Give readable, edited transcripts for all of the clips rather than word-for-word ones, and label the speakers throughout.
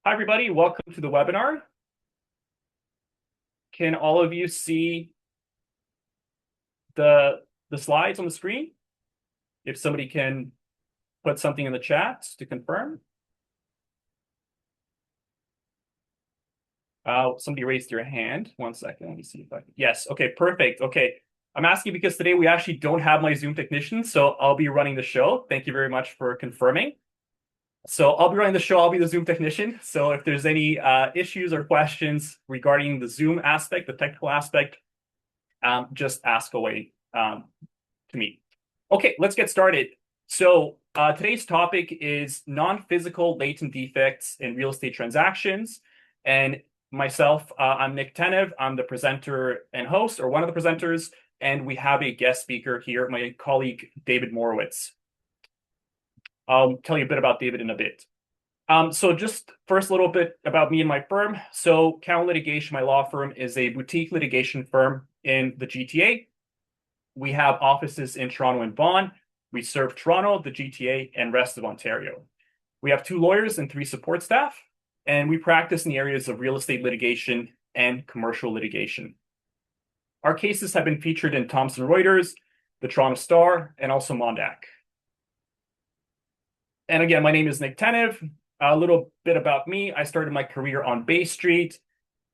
Speaker 1: Hi, everybody. Welcome to the webinar. Can all of you see the slides on the screen? If somebody can put something in the chat to confirm. Somebody raised your hand. 1 second. Let me see if I can. Yes. Okay, perfect. Okay. I'm asking because today we actually don't have my Zoom technician, so I'll be running the show. Thank you very much for confirming. So I'll be running the show. I'll be the Zoom technician. So if there's any issues or questions regarding the Zoom aspect, the technical aspect, just ask away to me. Okay, let's get started. So today's topic is non-physical latent defects in real estate transactions. And myself, I'm Nick Tenev. I'm the presenter and host, or one of the presenters. And we have a guest speaker here, my colleague, David Morawetz. I'll tell you a bit about David in a bit. So just first a little bit about me and my firm. So Counter Litigation, my law firm, is a boutique litigation firm in the GTA. We have offices in Toronto and Vaughan. We serve Toronto, the GTA, and rest of Ontario. We have 2 lawyers and 3 support staff, and we practice in the areas of real estate litigation and commercial litigation. Our cases have been featured in Thomson Reuters, the Toronto Star, and also Mondac. And again, my name is Nick Tenev. A little bit about me. I started my career on Bay Street.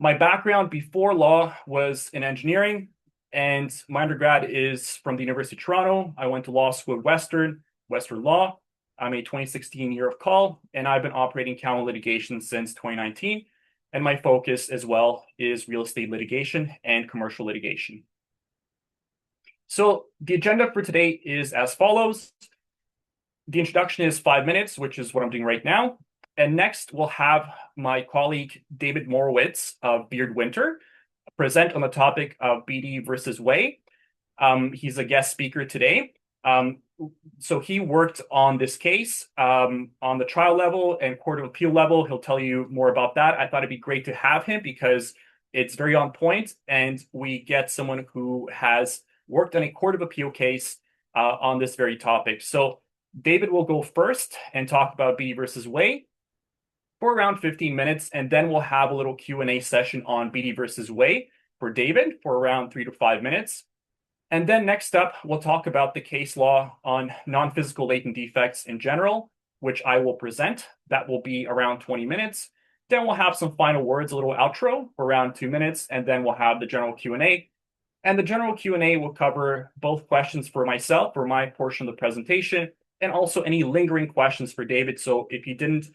Speaker 1: My background before law was in engineering, and my undergrad is from the University of Toronto. I went to law school at Western Law. I'm a 2016 year of call, and I've been operating counter litigation since 2019. And my focus as well is real estate litigation and commercial litigation. So the agenda for today is as follows. The introduction is 5 minutes, which is what I'm doing right now. And next, we'll have my colleague, David Morawetz of Beard Winter, present on the topic of Beatty versus Way. He's a guest speaker today. So he worked on this case on the trial level and court of appeal level. He'll tell you more about that. I thought it'd be great to have him because it's very on point, and we get someone who has worked on a court of appeal case on this very topic. So David will go first and talk about Beatty versus Way for around 15 minutes, and then we'll have a little Q&A session on Beatty versus Way for David for around 3 to 5 minutes. And then next up, we'll talk about the case law on non-physical latent defects in general, which I will present. That will be around 20 minutes. Then we'll have some final words, a little outro for around 2 minutes, and then we'll have the general Q&A. And the general Q&A will cover both questions for myself, for my portion of the presentation, and also any lingering questions for David. So if you didn't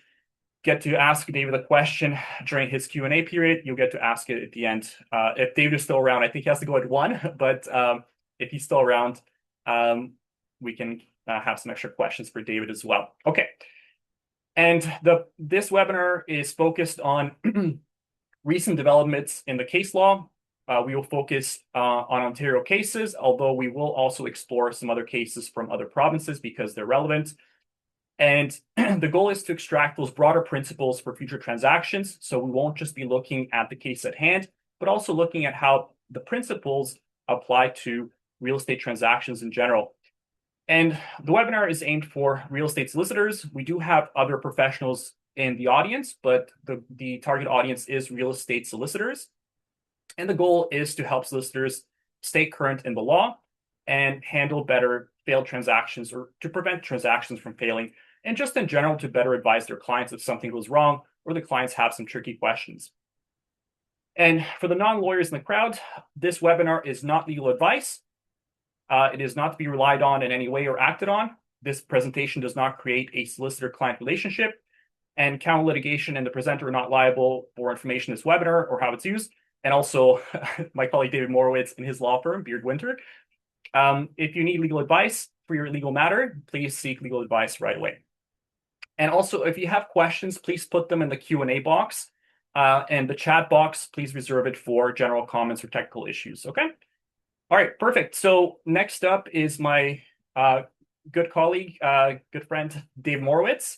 Speaker 1: get to ask David a question during his Q&A period, you'll get to ask it at the end. If David is still around, I think he has to go at 1, but if he's still around, we can have some extra questions for David as well. Okay. And this webinar is focused on recent developments in the case law. We will focus on Ontario cases, although we will also explore some other cases from other provinces because they're relevant. And the goal is to extract those broader principles for future transactions. So we won't just be looking at the case at hand, but also looking at how the principles apply to real estate transactions in general. And the webinar is aimed for real estate solicitors. We do have other professionals in the audience, but the target audience is real estate solicitors. And the goal is to help solicitors stay current in the law and handle better failed transactions, or to prevent transactions from failing, and just in general to better advise their clients if something goes wrong or the clients have some tricky questions. And for the non-lawyers in the crowd, this webinar is not legal advice. It is not to be relied on in any way or acted on. This presentation does not create a solicitor-client relationship, and Counter Litigation and the presenter are not liable for information in this webinar or how it's used. And also, my colleague David Morawetz in his law firm, Beard Winter. If you need legal advice for your legal matter, please seek legal advice right away. And also, if you have questions, please put them in the Q&A box. And the chat box, please reserve it for general comments or technical issues, okay? All right, perfect. So next up is my good colleague, good friend, Dave Morawetz,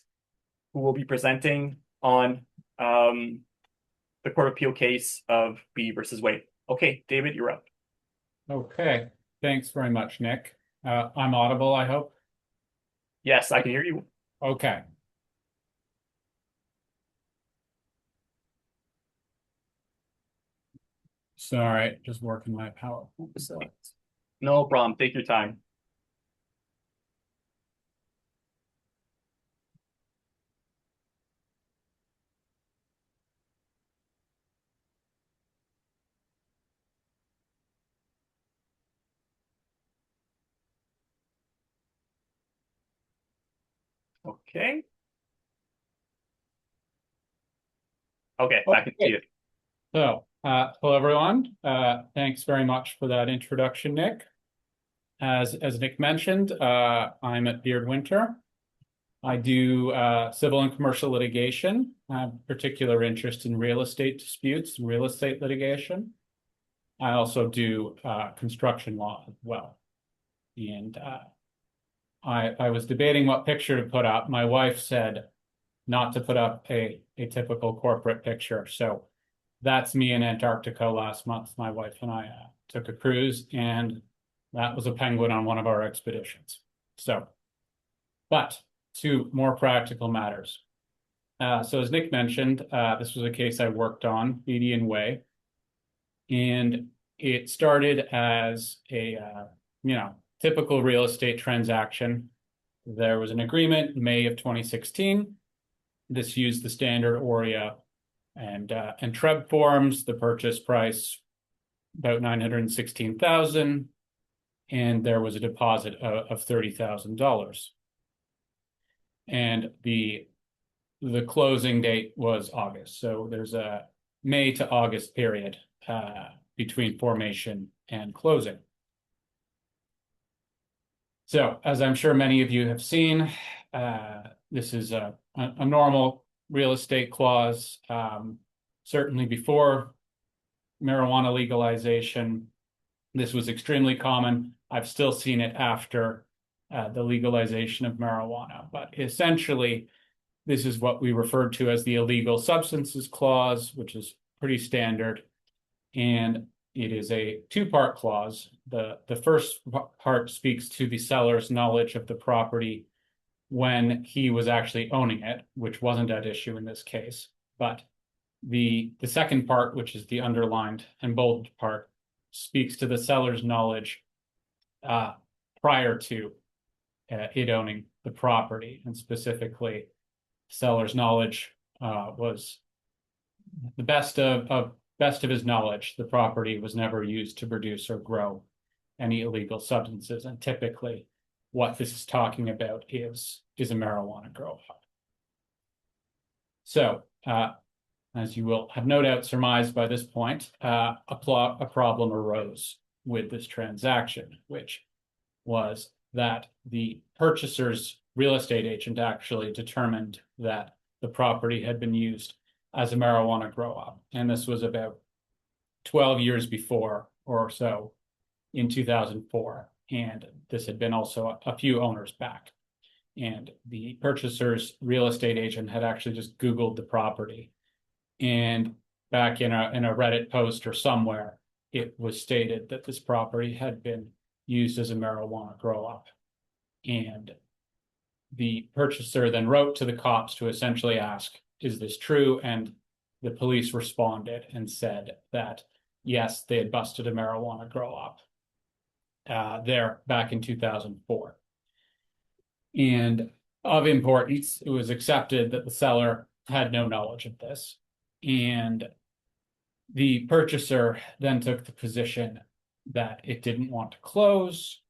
Speaker 1: who will be presenting on the Court of Appeal case of Beatty versus Way. Okay, David, you're up.
Speaker 2: Okay, thanks very much, Nick. I'm audible, I hope.
Speaker 1: Yes, I can hear you.
Speaker 2: Okay. Sorry, just working my PowerPoint slides.
Speaker 1: No problem. Take your time. Okay. Okay, I can see it.
Speaker 2: So, hello everyone. Thanks very much for that introduction, Nick. As Nick mentioned, I'm at Beard Winter. I do civil and commercial litigation. I have particular interest in real estate disputes, real estate litigation. I also do construction law as well. And I was debating what picture to put up. My wife said not to put up a typical corporate picture. So that's me in Antarctica last month. My wife and I took a cruise, and that was a penguin on one of our expeditions. So, but to more practical matters. So as Nick mentioned, this was a case I worked on, Beatty and Way. And it started as a, typical real estate transaction. There was an agreement in May of 2016. This used the standard ORIA and TREB forms. The purchase price about $916,000, and there was a deposit of $30,000. And the closing date was August. So there's a May to August period between formation and closing. So as I'm sure many of you have seen, this is a normal real estate clause, certainly before marijuana legalization. This was extremely common. I've still seen it after the legalization of marijuana, but essentially, this is what we referred to as the illegal substances clause, which is pretty standard. And it is a two-part clause. The first part speaks to the seller's knowledge of the property when he was actually owning it, which wasn't at issue in this case. But the second part, which is the underlined and bold part, speaks to the seller's knowledge prior to it owning the property. And specifically, seller's knowledge was the best of his knowledge. The property was never used to produce or grow any illegal substances. And typically, what this is talking about is a marijuana grow up. So, as you will have no doubt surmised by this point, a problem arose with this transaction, which was that the purchaser's real estate agent actually determined that the property had been used as a marijuana grow up. And this was about 12 years before or so, in 2004. And this had been also a few owners back. And the purchaser's real estate agent had actually just Googled the property. And back in a Reddit post or somewhere, it was stated that this property had been used as a marijuana grow up. And the purchaser then wrote to the cops to essentially ask, is this true? And the police responded and said that, yes, they had busted a marijuana grow up there back in 2004. And of importance, it was accepted that the seller had no knowledge of this. And the purchaser then took the position that it didn't want to close.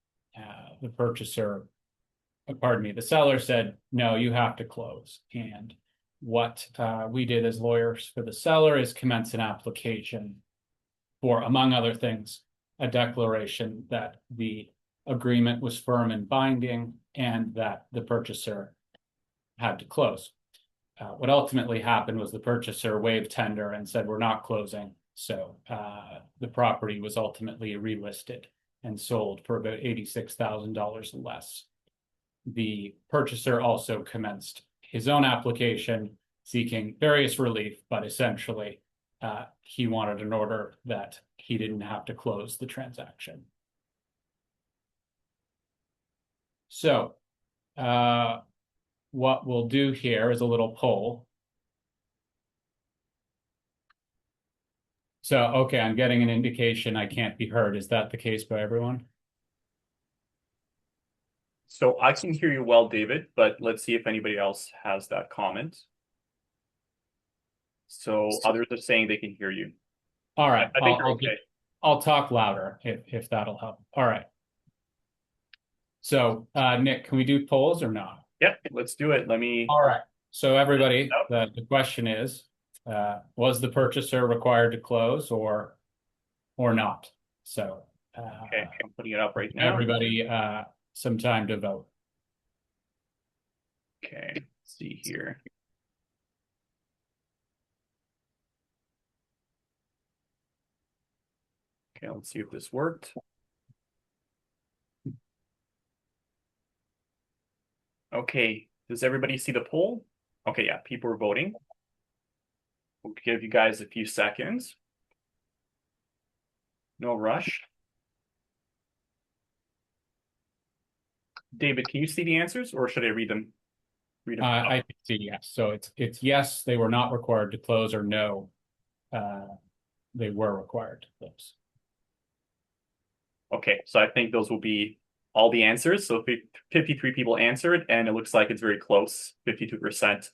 Speaker 2: The seller said, no, you have to close. And what we did as lawyers for the seller is commence an application for, among other things, a declaration that the agreement was firm and binding and that the purchaser had to close. What ultimately happened was the purchaser waived tender and said, we're not closing. So the property was ultimately relisted and sold for about $86,000 less. The purchaser also commenced his own application seeking various relief, but essentially he wanted an order that he didn't have to close the transaction. So what we'll do here is a little poll. So, okay, I'm getting an indication I can't be heard. Is that the case by everyone?
Speaker 1: So I can hear you well, David, but let's see if anybody else has that comment. So others are saying they can hear you.
Speaker 2: All right,
Speaker 1: I think you're okay.
Speaker 2: I'll talk louder if that'll help. All right. So, Nick, can we do polls or not?
Speaker 1: Yep, let's do it. Let me.
Speaker 2: All right. So everybody, the question is, was the purchaser required to close or not? So,
Speaker 1: Okay, I'm putting it up right now.
Speaker 2: everybody, some time to vote.
Speaker 1: Okay, let's see here. Okay, let's see if this worked. Okay, does everybody see the poll? Okay, yeah, people are voting. We'll give you guys a few seconds. No rush. David, can you see the answers or should I read them?
Speaker 2: I see yes. So it's yes, they were not required to close, or no, they were required to close.
Speaker 1: Okay, so I think those will be all the answers. So 53 people answered, and it looks like it's very close. 52%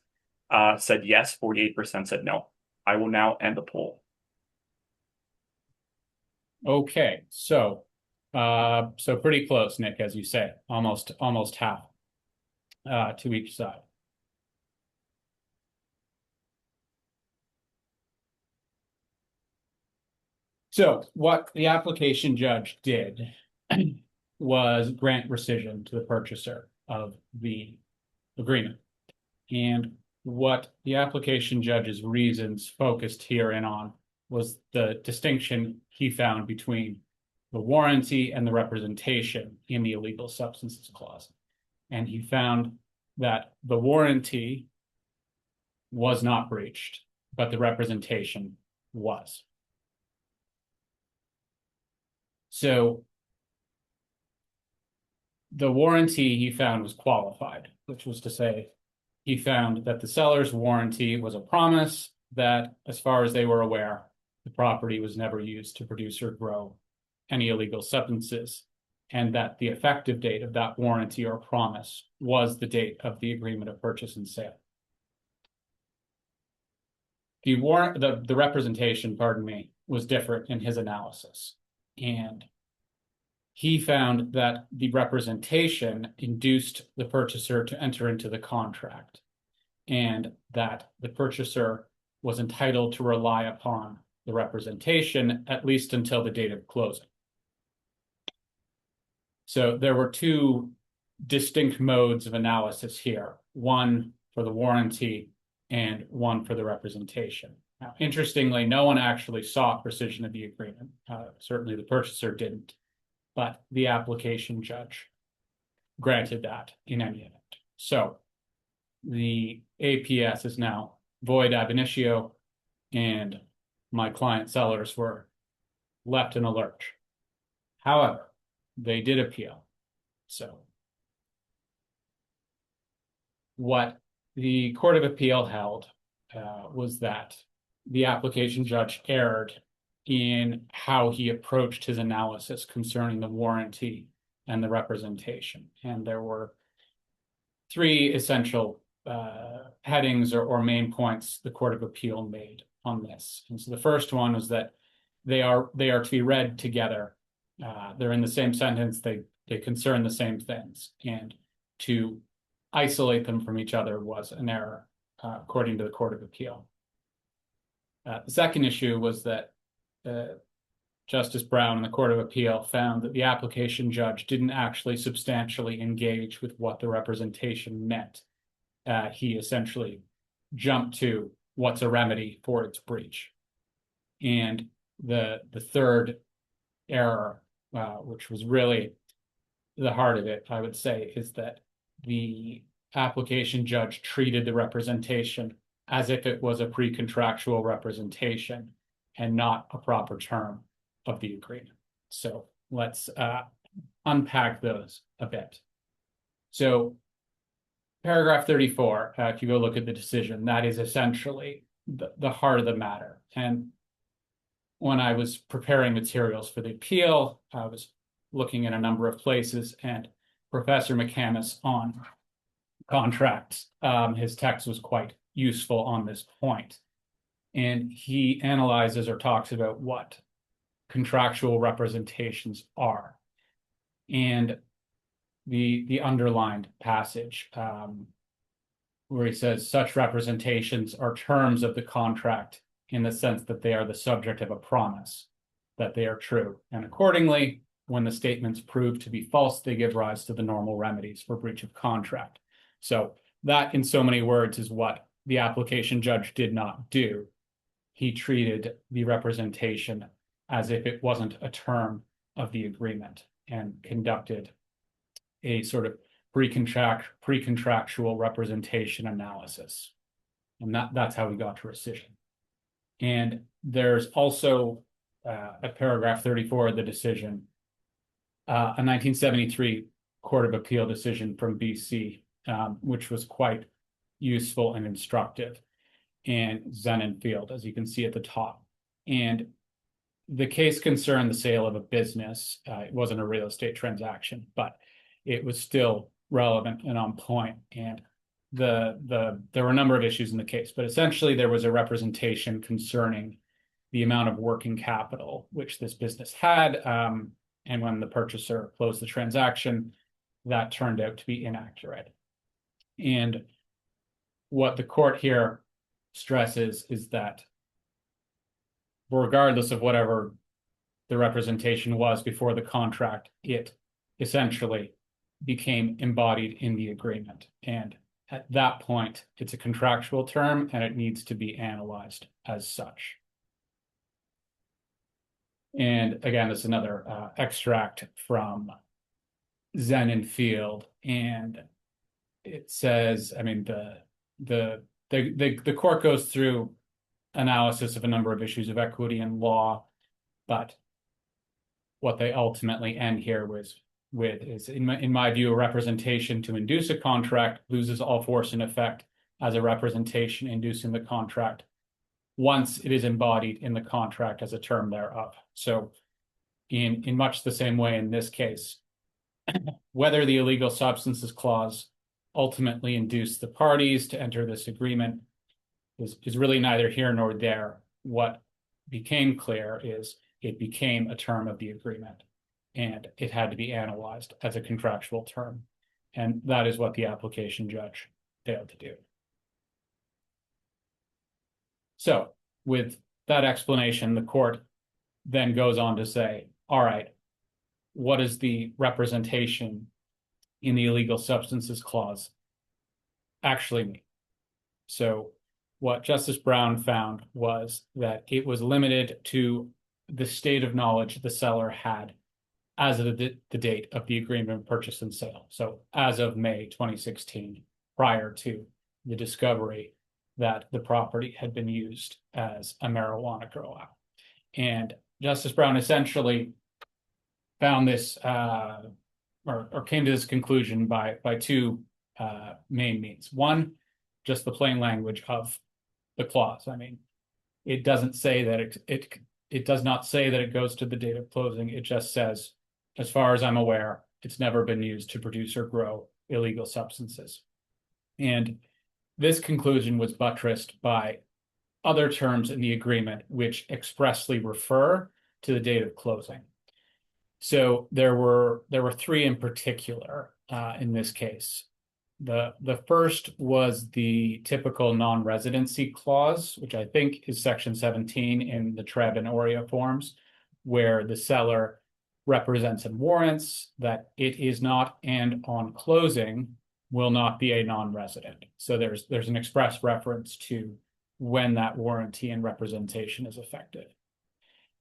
Speaker 1: said yes, 48% said no. I will now end the poll.
Speaker 2: Okay, so pretty close, Nick, as you say, almost half to each side. So what the application judge did was grant rescission to the purchaser of the agreement. And what the application judge's reasons focused herein on was the distinction he found between the warranty and the representation in the illegal substances clause. And he found that the warranty was not breached, but the representation was. So the warranty he found was qualified, which was to say, he found that the seller's warranty was a promise that, as far as they were aware, the property was never used to produce or grow any illegal substances, and that the effective date of that warranty or promise was the date of the agreement of purchase and sale. The representation, pardon me, was different in his analysis. And he found that the representation induced the purchaser to enter into the contract, and that the purchaser was entitled to rely upon the representation at least until the date of closing. So there were two distinct modes of analysis here, one for the warranty and one for the representation. Now, interestingly, no one actually sought rescission of the agreement. Certainly the purchaser didn't, but the application judge granted that in any event. So the APS is now void ab initio, and my client sellers were left in a lurch. However, they did appeal. So what the Court of Appeal held was that the application judge erred in how he approached his analysis concerning the warranty and the representation. And there were three essential headings or main points the Court of Appeal made on this. And so the first one was that they are to be read together. They're in the same sentence, they concern the same things, and to isolate them from each other was an error, according to the Court of Appeal. The second issue was that Justice Brown in the Court of Appeal found that the application judge didn't actually substantially engage with what the representation meant. He essentially jumped to what's a remedy for its breach. And the third error, which was really the heart of it, I would say, is that the application judge treated the representation as if it was a pre-contractual representation and not a proper term of the agreement. So let's unpack those a bit. So paragraph 34, if you go look at the decision, that is essentially the heart of the matter. And when I was preparing materials for the appeal, I was looking in a number of places, and Professor McCamus on contracts, his text was quite useful on this point. And he analyzes or talks about what contractual representations are. And the underlined passage where he says such representations are terms of the contract in the sense that they are the subject of a promise that they are true. And accordingly, when the statements prove to be false, they give rise to the normal remedies for breach of contract. So that, in so many words, is what the application judge did not do. He treated the representation as if it wasn't a term of the agreement and conducted a sort of pre-contractual representation analysis. And that's how we got to rescission. And there's also at paragraph 34 of the decision, a 1973 Court of Appeal decision from BC, which was quite useful and instructive, and Zenenfield, as you can see at the top. And the case concerned the sale of a business. It wasn't a real estate transaction, but it was still relevant and on point. And there were a number of issues in the case, but essentially there was a representation concerning the amount of working capital which this business had. And when the purchaser closed the transaction, that turned out to be inaccurate. And what the court here stresses is that regardless of whatever the representation was before the contract, it essentially became embodied in the agreement. And at that point, it's a contractual term and it needs to be analyzed as such. And again, this is another extract from Zenenfield, and it says, I mean, the court goes through analysis of a number of issues of equity and law, but what they ultimately end here with is, in my view, a representation to induce a contract loses all force and effect as a representation inducing the contract once it is embodied in the contract as a term thereof. So in much the same way in this case, whether the illegal substances clause ultimately induced the parties to enter this agreement is really neither here nor there. What became clear is it became a term of the agreement, and it had to be analyzed as a contractual term. And that is what the application judge failed to do. So with that explanation, the court then goes on to say, all right, what is the representation in the illegal substances clause actually mean? So what Justice Brown found was that it was limited to the state of knowledge the seller had as of the date of the agreement of purchase and sale. So as of May 2016, prior to the discovery that the property had been used as a marijuana grow out. And Justice Brown essentially found this, or came to this conclusion by two main means. One, just the plain language of the clause. I mean, it doesn't say that it does not say that it goes to the date of closing. It just says, as far as I'm aware, it's never been used to produce or grow illegal substances. And this conclusion was buttressed by other terms in the agreement which expressly refer to the date of closing. So there were three in particular in this case. The first was the typical non-residency clause, which I think is section 17 in the Treb and Oria forms, where the seller represents and warrants that it is not, and on closing will not be a non-resident. So there's an express reference to when that warranty and representation is effective.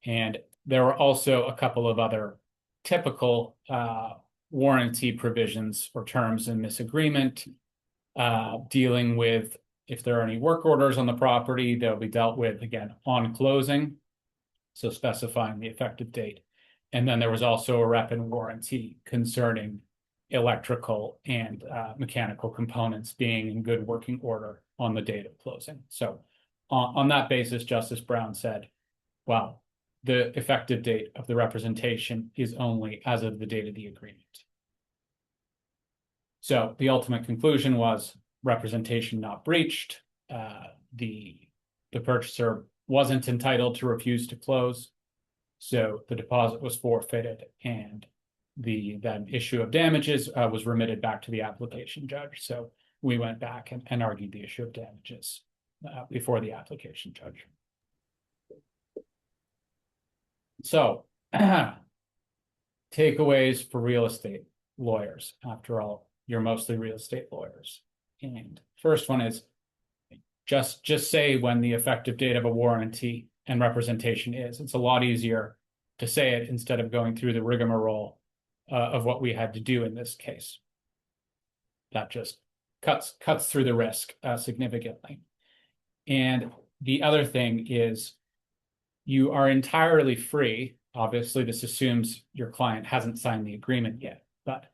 Speaker 2: And there were also a couple of other typical warranty provisions or terms in this agreement, dealing with if there are any work orders on the property, they'll be dealt with again on closing, so specifying the effective date. And then there was also a rep and warranty concerning electrical and mechanical components being in good working order on the date of closing. So on that basis, Justice Brown said, well, the effective date of the representation is only as of the date of the agreement. So the ultimate conclusion was representation not breached. The purchaser wasn't entitled to refuse to close, so the deposit was forfeited, and the then issue of damages was remitted back to the application judge. So we went back and argued the issue of damages before the application judge. So takeaways for real estate lawyers. After all, you're mostly real estate lawyers. And first one is just say when the effective date of a warranty and representation is. It's a lot easier to say it instead of going through the rigmarole of what we had to do in this case. That just cuts through the risk significantly. And the other thing is you are entirely free. Obviously, this assumes your client hasn't signed the agreement yet, but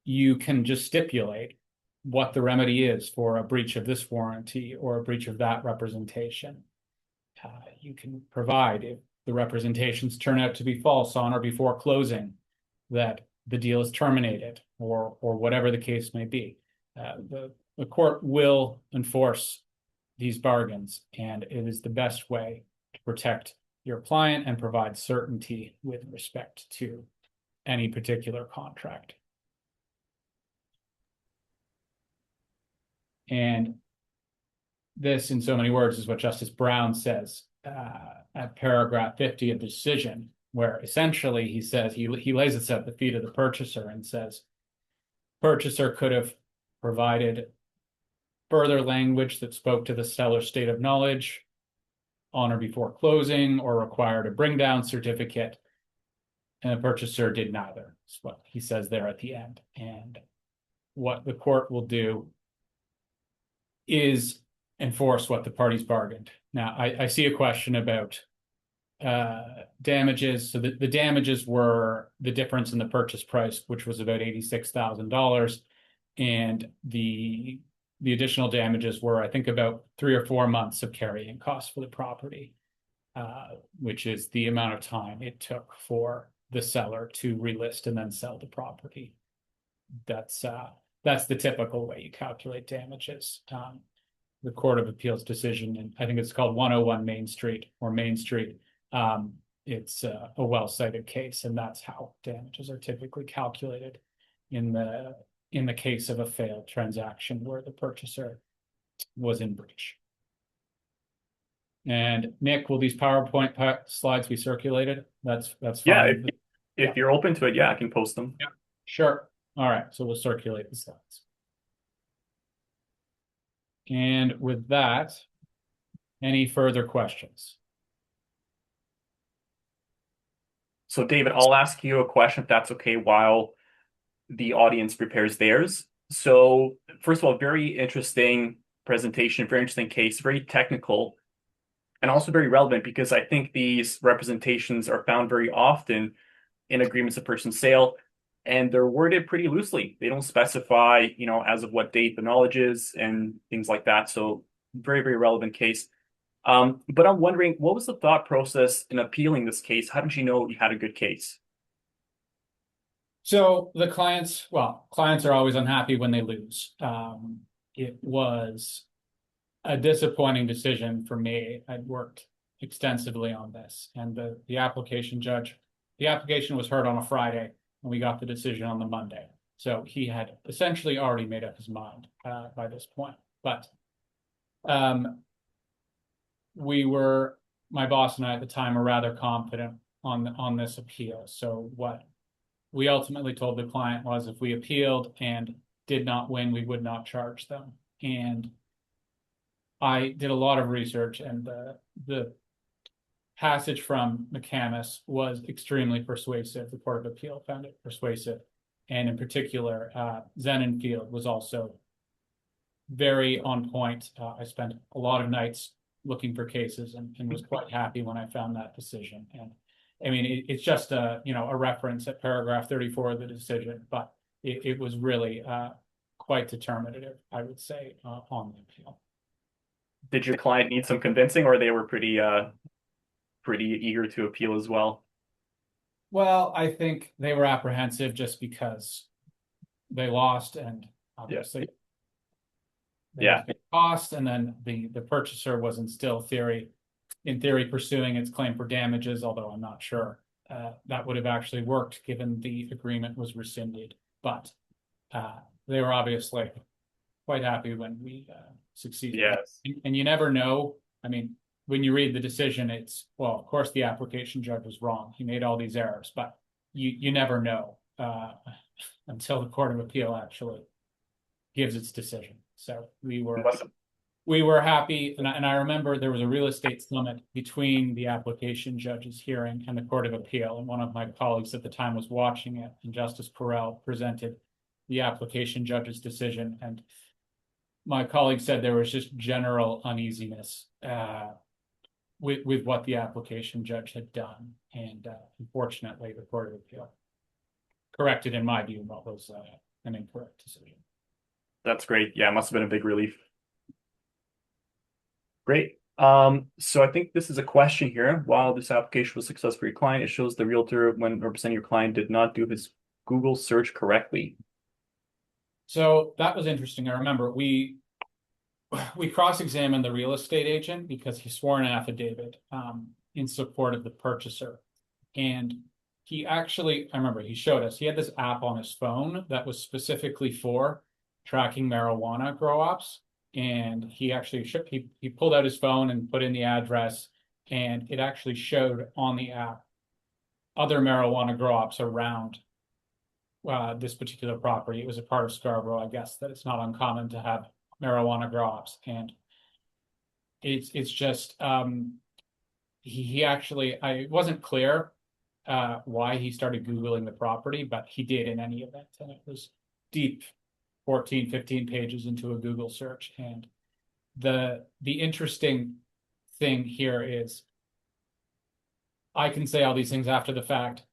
Speaker 2: you can just stipulate what the remedy is for a breach of this warranty or a breach of that representation. You can provide, if the representations turn out to be false on or before closing, that the deal is terminated or whatever the case may be. The court will enforce these bargains, and it is the best way to protect your client and provide certainty with respect to any particular contract. And this, in so many words, is what Justice Brown says at paragraph 50 of the decision, where essentially he says, he lays this at the feet of the purchaser and says, purchaser could have provided further language that spoke to the seller's state of knowledge on or before closing, or required a bring down certificate, and the purchaser did neither. That's what he says there at the end. And what the court will do is enforce what the parties bargained. Now, I see a question about damages. So the damages were the difference in the purchase price, which was about $86,000, and the additional damages were, I think, about 3 or 4 months of carrying costs for the property, which is the amount of time it took for the seller to relist and then sell the property. That's the typical way you calculate damages. The Court of Appeals decision, and I think it's called 101 Main Street or Main Street. It's a well-cited case, and that's how damages are typically calculated in the case of a failed transaction where the purchaser was in breach. And Nick, will these PowerPoint slides be circulated? That's fine.
Speaker 1: Yeah, if you're open to it, yeah, I can post them.
Speaker 2: Yeah, sure. All right, so we'll circulate the slides. And with that, any further questions?
Speaker 1: So David, I'll ask you a question if that's okay while the audience prepares theirs. So first of all, very interesting presentation, very interesting case, very technical, and also very relevant because I think these representations are found very often in agreements of purchase and sale, and they're worded pretty loosely. They don't specify, as of what date the knowledge is and things like that. So very, very relevant case. But I'm wondering, what was the thought process in appealing this case? How did you know you had a good case?
Speaker 2: So the clients are always unhappy when they lose. It was a disappointing decision for me. I'd worked extensively on this, and the application was heard on a Friday, and we got the decision on the Monday. So he had essentially already made up his mind by this point. But my boss and I at the time were rather confident on this appeal. So what we ultimately told the client was, if we appealed and did not win, we would not charge them. And I did a lot of research, and the passage from McCamus was extremely persuasive. The Court of Appeal found it persuasive. And in particular, Zenenfield was also very on point. I spent a lot of nights looking for cases and was quite happy when I found that decision. And I mean, it's just a reference at paragraph 34 of the decision, but it was really quite determinative, I would say, on the appeal.
Speaker 1: Did your client need some convincing, or they were pretty pretty eager to appeal as well.
Speaker 2: Well, I think they were apprehensive just because they lost, and obviously they had to pay cost, and then the purchaser was in theory pursuing its claim for damages, although I'm not sure that would have actually worked given the agreement was rescinded. But they were obviously quite happy when we succeeded.
Speaker 1: Yes.
Speaker 2: And you never know. I mean, when you read the decision, it's, well, of course the application judge was wrong. He made all these errors, but you never know until the Court of Appeal actually gives its decision. So we were happy, and I remember there was a real estate summit between the application judge's hearing and the Court of Appeal, and one of my colleagues at the time was watching it, and Justice Perel presented the application judge's decision, and my colleague said there was just general uneasiness with what the application judge had done, and unfortunately the Court of Appeal corrected, in my view, what was an incorrect decision.
Speaker 1: That's great. Yeah, it must have been a big relief. Great. So I think this is a question here. While this application was successful for your client, it shows the realtor, when representing your client, did not do his Google search correctly.
Speaker 2: So that was interesting. I remember we cross-examined the real estate agent because he swore an affidavit in support of the purchaser. And he actually, I remember he showed us, he had this app on his phone that was specifically for tracking marijuana grow-ops. And he actually he pulled out his phone and put in the address, and it actually showed on the app other marijuana grow-ops around this particular property. It was a part of Scarborough, I guess, that it's not uncommon to have marijuana grow-ops, and it's just he actually, it wasn't clear why he started Googling the property, but he did in any event, and it was deep 14, 15 pages into a Google search. And the interesting thing here is I can say all these things after the fact.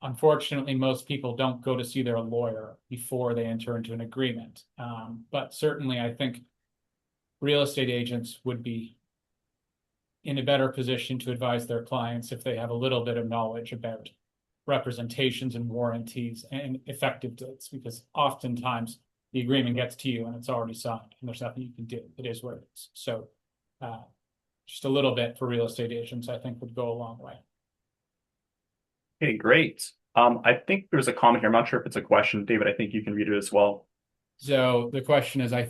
Speaker 2: Unfortunately, most people don't go to see their lawyer before they enter into an agreement. But certainly I think real estate agents would be in a better position to advise their clients if they have a little bit of knowledge about representations and warranties and effective dates, because oftentimes the agreement gets to you and it's already signed and there's nothing you can do. It is what it is. So just a little bit for real estate agents, I think, would go a long way.
Speaker 1: Okay, great. I think there's a comment here. I'm not sure if it's a question. David, I think you can read it as well.
Speaker 2: So the question is, I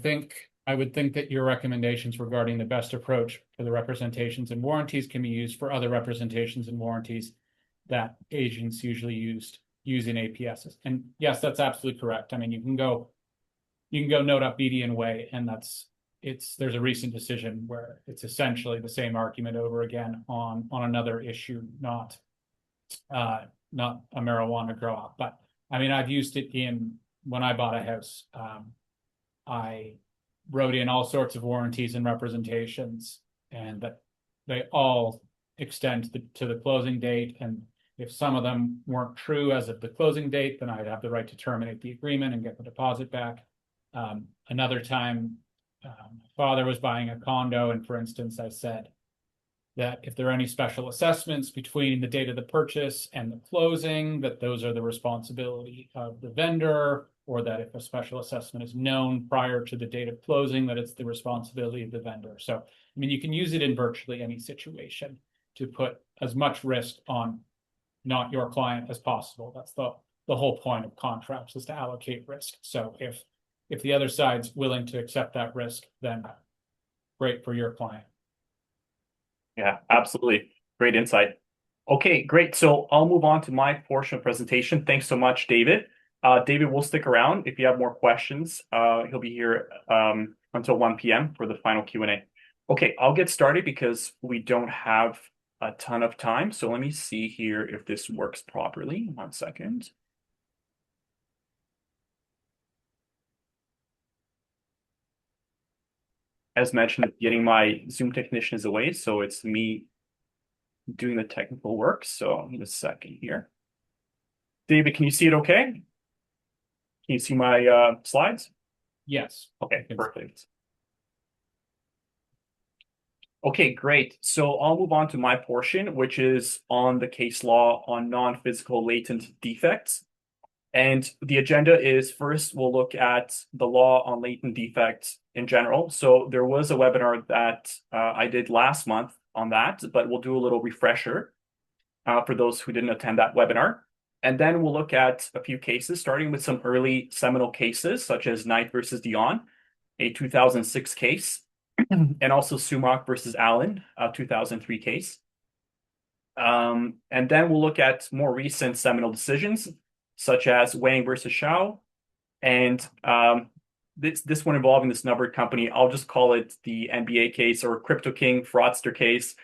Speaker 2: would think that your recommendations regarding the best approach for the representations and warranties can be used for other representations and warranties that agents usually use in APSs. And yes, that's absolutely correct. I mean, you can go note up Beatty and Way, and there's a recent decision where it's essentially the same argument over again on another issue, not a marijuana grow up. But I mean, I've used it when I bought a house. I wrote in all sorts of warranties and representations, and that they all extend to the closing date. And if some of them weren't true as of the closing date, then I'd have the right to terminate the agreement and get the deposit back. Another time, my father was buying a condo, and for instance, I said that if there are any special assessments between the date of the purchase and the closing, that those are the responsibility of the vendor, or that if a special assessment is known prior to the date of closing, that it's the responsibility of the vendor. So, I mean, you can use it in virtually any situation to put as much risk on not your client as possible. That's the whole point of contracts, is to allocate risk. So if the other side's willing to accept that risk, then great for your client.
Speaker 1: Yeah, absolutely. Great insight. Okay, great. So I'll move on to my portion of presentation. Thanks so much, David. David will stick around if you have more questions. He'll be here until 1 p.m. for the final Q&A. Okay, I'll get started because we don't have a ton of time. So let me see here if this works properly. 1 second. As mentioned, getting my Zoom technician is away, so it's me doing the technical work. So I'll need a second here. David, can you see it okay? Can you see my slides?
Speaker 2: Yes.
Speaker 1: Okay, perfect. Okay, great. So I'll move on to my portion, which is on the case law on non-physical latent defects. And the agenda is first, we'll look at the law on latent defects in general. So there was a webinar that I did last month on that, but we'll do a little refresher for those who didn't attend that webinar. And then we'll look at a few cases, starting with some early seminal cases, such as Knight versus Dion, a 2006 case, and also Sumac versus Allen, a 2003 case. And then we'll look at more recent seminal decisions, such as Wang versus Shao, and this one involving this numbered company. I'll just call it the NBA case or Crypto King fraudster case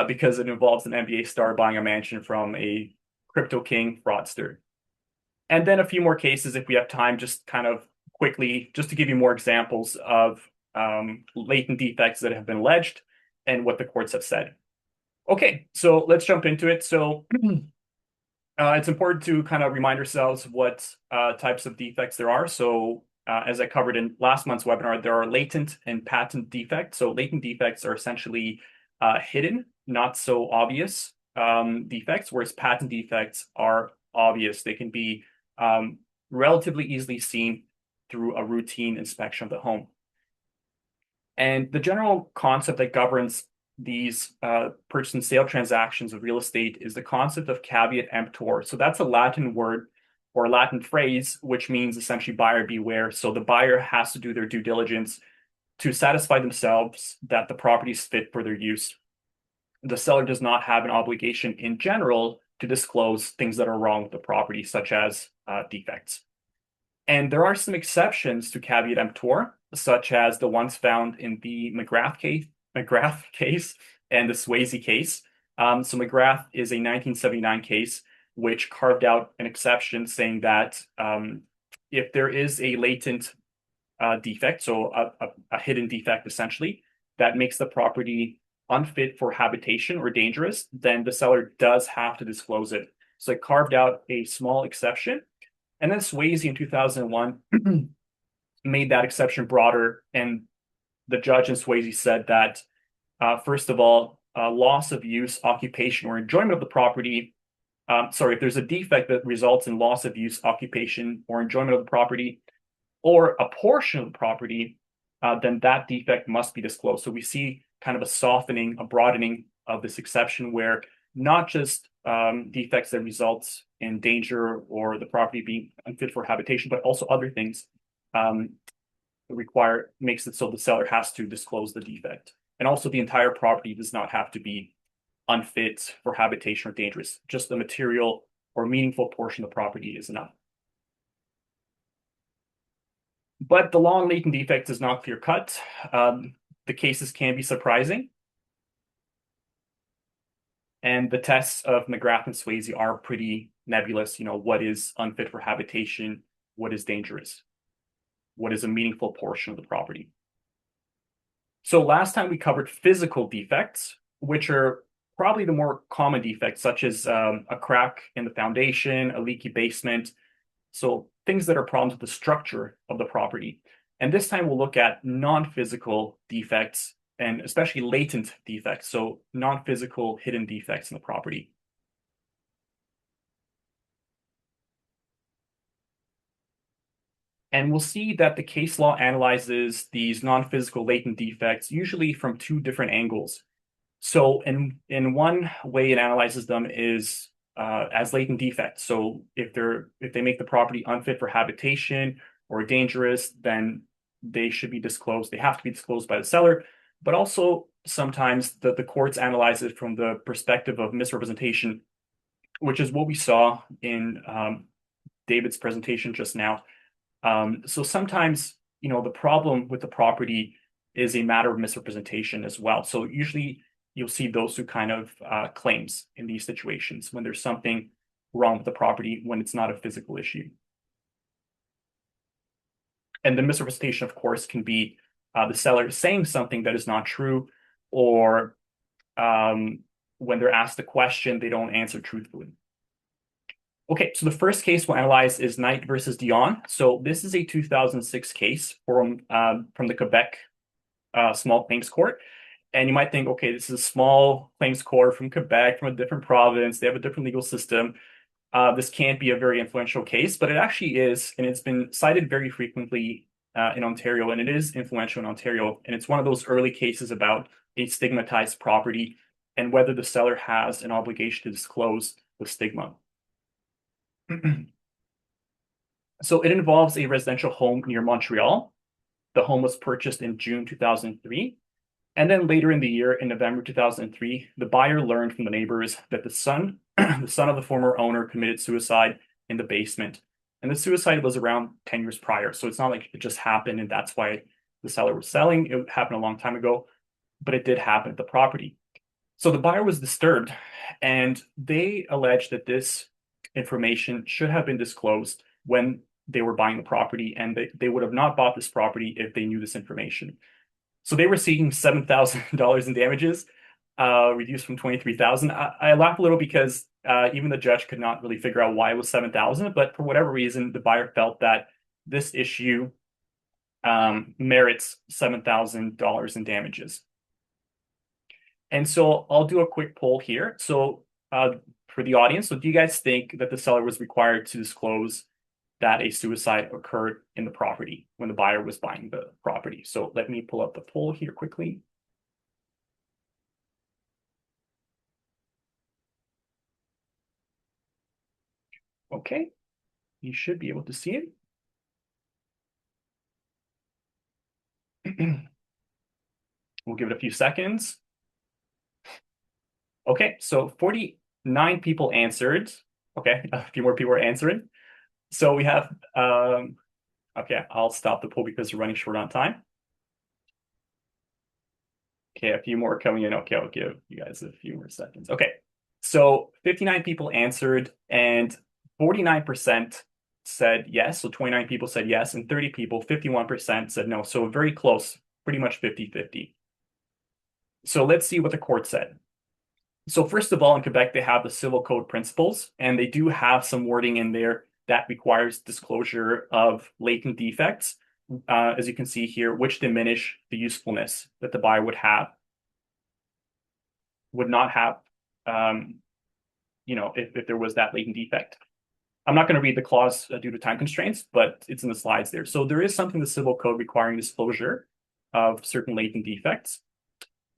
Speaker 1: because it involves an NBA star buying a mansion from a Crypto King fraudster. And then a few more cases if we have time, just kind of quickly, just to give you more examples of latent defects that have been alleged and what the courts have said. Okay, so let's jump into it. So it's important to kind of remind ourselves what types of defects there are. So as I covered in last month's webinar, there are latent and patent defects. So latent defects are essentially hidden, not so obvious defects, whereas patent defects are obvious. They can be relatively easily seen through a routine inspection of the home. And the general concept that governs these purchase and sale transactions of real estate is the concept of caveat emptor. So that's a Latin word or a Latin phrase, which means essentially buyer beware. So the buyer has to do their due diligence to satisfy themselves that the property is fit for their use. The seller does not have an obligation in general to disclose things that are wrong with the property, such as defects. And there are some exceptions to caveat emptor, such as the ones found in the McGrath case and the Swayze case. So McGrath is a 1979 case which carved out an exception saying that if there is a latent defect, so a hidden defect essentially, that makes the property unfit for habitation or dangerous, then the seller does have to disclose it. So it carved out a small exception. And then Swayze in 2001 made that exception broader. And the judge in Swayze said that, first of all, loss of use, occupation, or enjoyment of the property. If there's a defect that results in loss of use, occupation, or enjoyment of the property, or a portion of the property, then that defect must be disclosed. So we see kind of a softening, a broadening of this exception where not just defects that results in danger or the property being unfit for habitation, but also other things makes it so the seller has to disclose the defect. And also the entire property does not have to be unfit for habitation or dangerous. Just the material or meaningful portion of the property is enough. But the law on latent defects is not clear cut. The cases can be surprising. And the tests of McGrath and Swayze are pretty nebulous. You know, what is unfit for habitation? What is dangerous? What is a meaningful portion of the property? So last time we covered physical defects, which are probably the more common defects, such as a crack in the foundation, a leaky basement. So things that are problems with the structure of the property. And this time we'll look at non-physical defects and especially latent defects. So non-physical hidden defects in the property. And we'll see that the case law analyzes these non-physical latent defects usually from two different angles. So in one way it analyzes them is as latent defects. So if they make the property unfit for habitation or dangerous, then they should be disclosed. They have to be disclosed by the seller. But also sometimes the courts analyze it from the perspective of misrepresentation, which is what we saw in David's presentation just now. So sometimes, you know, the problem with the property is a matter of misrepresentation as well. So usually you'll see those two kind of claims in these situations when there's something wrong with the property when it's not a physical issue. And the misrepresentation, of course, can be the seller saying something that is not true, or when they're asked a question, they don't answer truthfully. Okay, so the first case we'll analyze is Knight versus Dion. So this is a 2006 case from the Quebec Small Claims Court. And you might think, okay, this is a small claims court from Quebec, from a different province. They have a different legal system. This can't be a very influential case, but it actually is, and it's been cited very frequently in Ontario, and it is influential in Ontario. And it's one of those early cases about a stigmatized property and whether the seller has an obligation to disclose the stigma. So it involves a residential home near Montreal. The home was purchased in June 2003. And then later in the year, in November 2003, the buyer learned from the neighbors that the son of the former owner committed suicide in the basement. And the suicide was around 10 years prior. So it's not like it just happened and that's why the seller was selling. It happened a long time ago, but it did happen at the property. So the buyer was disturbed and they alleged that this information should have been disclosed when they were buying the property, and they would have not bought this property if they knew this information. So they were seeking $7,000 in damages, reduced from 23,000. I laugh a little because even the judge could not really figure out why it was 7,000, but for whatever reason, the buyer felt that this issue merits $7,000 in damages. And so I'll do a quick poll here. So for the audience, so do you guys think that the seller was required to disclose that a suicide occurred in the property when the buyer was buying the property? So let me pull up the poll here quickly. Okay, you should be able to see it. We'll give it a few seconds. Okay, so 49 people answered. Okay, a few more people are answering. So we have, okay, I'll stop the poll because we're running short on time. Okay, a few more coming in. Okay, I'll give you guys a few more seconds. Okay, so 59 people answered and 49% said yes. So 29 people said yes, and 30 people, 51% said no. So very close, pretty much 50-50. So let's see what the court said. So first of all, in Quebec, they have the civil code principles, and they do have some wording in there that requires disclosure of latent defects, as you can see here, which diminish the usefulness that the buyer would not have, if there was that latent defect. I'm not going to read the clause due to time constraints, but it's in the slides there. So there is something in the civil code requiring disclosure of certain latent defects.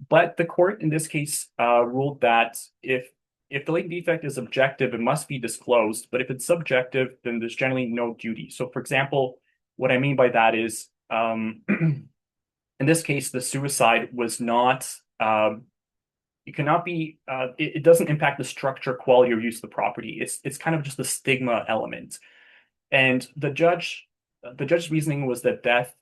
Speaker 1: But the court in this case ruled that if the latent defect is objective, it must be disclosed. But if it's subjective, then there's generally no duty. So for example, what I mean by that is, in this case, the suicide was not, it cannot be, it doesn't impact the structure, quality, or use of the property. It's kind of just a stigma element. And the judge's reasoning was that death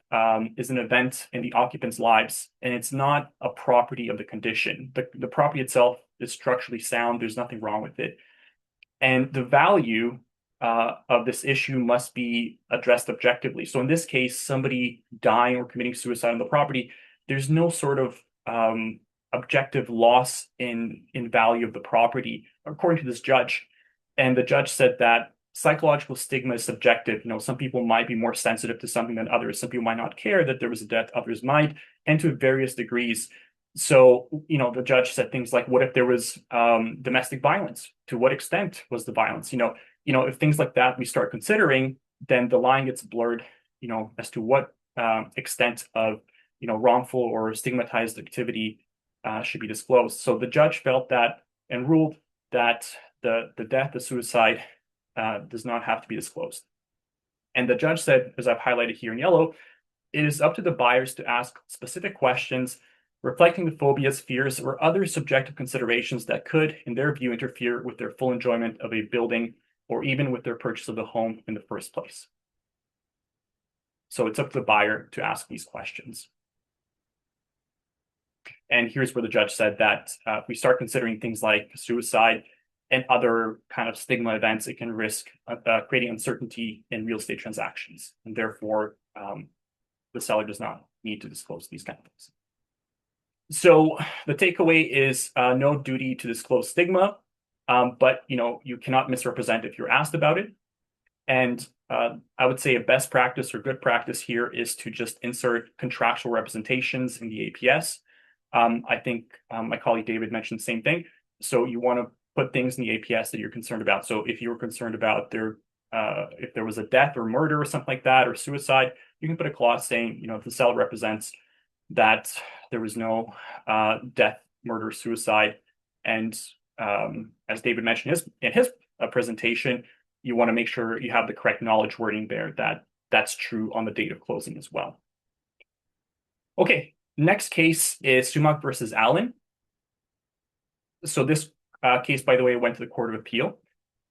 Speaker 1: is an event in the occupants' lives, and it's not a property of the condition. The property itself is structurally sound. There's nothing wrong with it. And the value of this issue must be addressed objectively. So in this case, somebody dying or committing suicide on the property, there's no sort of objective loss in value of the property, according to this judge. And the judge said that psychological stigma is subjective. Some people might be more sensitive to something than others. Some people might not care that there was a death, others might, and to various degrees. So, the judge said things like, what if there was domestic violence? To what extent was the violence? If things like that we start considering, then the line gets blurred, as to what extent of, wrongful or stigmatized activity should be disclosed. So the judge felt that and ruled that the death, the suicide, does not have to be disclosed. And the judge said, as I've highlighted here in yellow, it is up to the buyers to ask specific questions reflecting the phobias, fears, or other subjective considerations that could, in their view, interfere with their full enjoyment of a building or even with their purchase of the home in the first place. So it's up to the buyer to ask these questions. And here's where the judge said that if we start considering things like suicide and other kind of stigma events, it can risk creating uncertainty in real estate transactions. And therefore, the seller does not need to disclose these kind of things. So the takeaway is no duty to disclose stigma, but you cannot misrepresent if you're asked about it. And I would say a best practice or good practice here is to just insert contractual representations in the APS. I think my colleague David mentioned the same thing. So you want to put things in the APS that you're concerned about. So if you were concerned about if there was a death or murder or something like that, or suicide, you can put a clause saying, if the seller represents that there was no death, murder, suicide, and as David mentioned in his presentation, you want to make sure you have the correct knowledge wording there that that's true on the date of closing as well. Okay, next case is Sumak versus Allen. So this case, by the way, went to the Court of Appeal.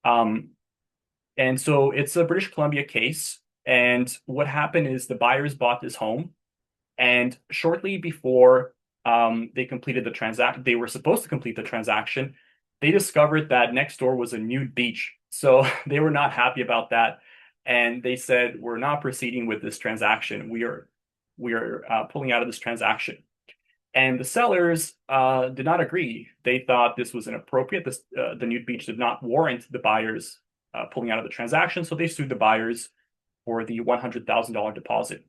Speaker 1: And so it's a British Columbia case. And what happened is the buyers bought this home. And shortly before they completed the transaction, they were supposed to complete the transaction, they discovered that next door was a nude beach. So they were not happy about that. And they said, we're not proceeding with this transaction. We are pulling out of this transaction. And the sellers did not agree. They thought this was inappropriate. The nude beach did not warrant the buyers pulling out of the transaction. So they sued the buyers for the $100,000 deposit.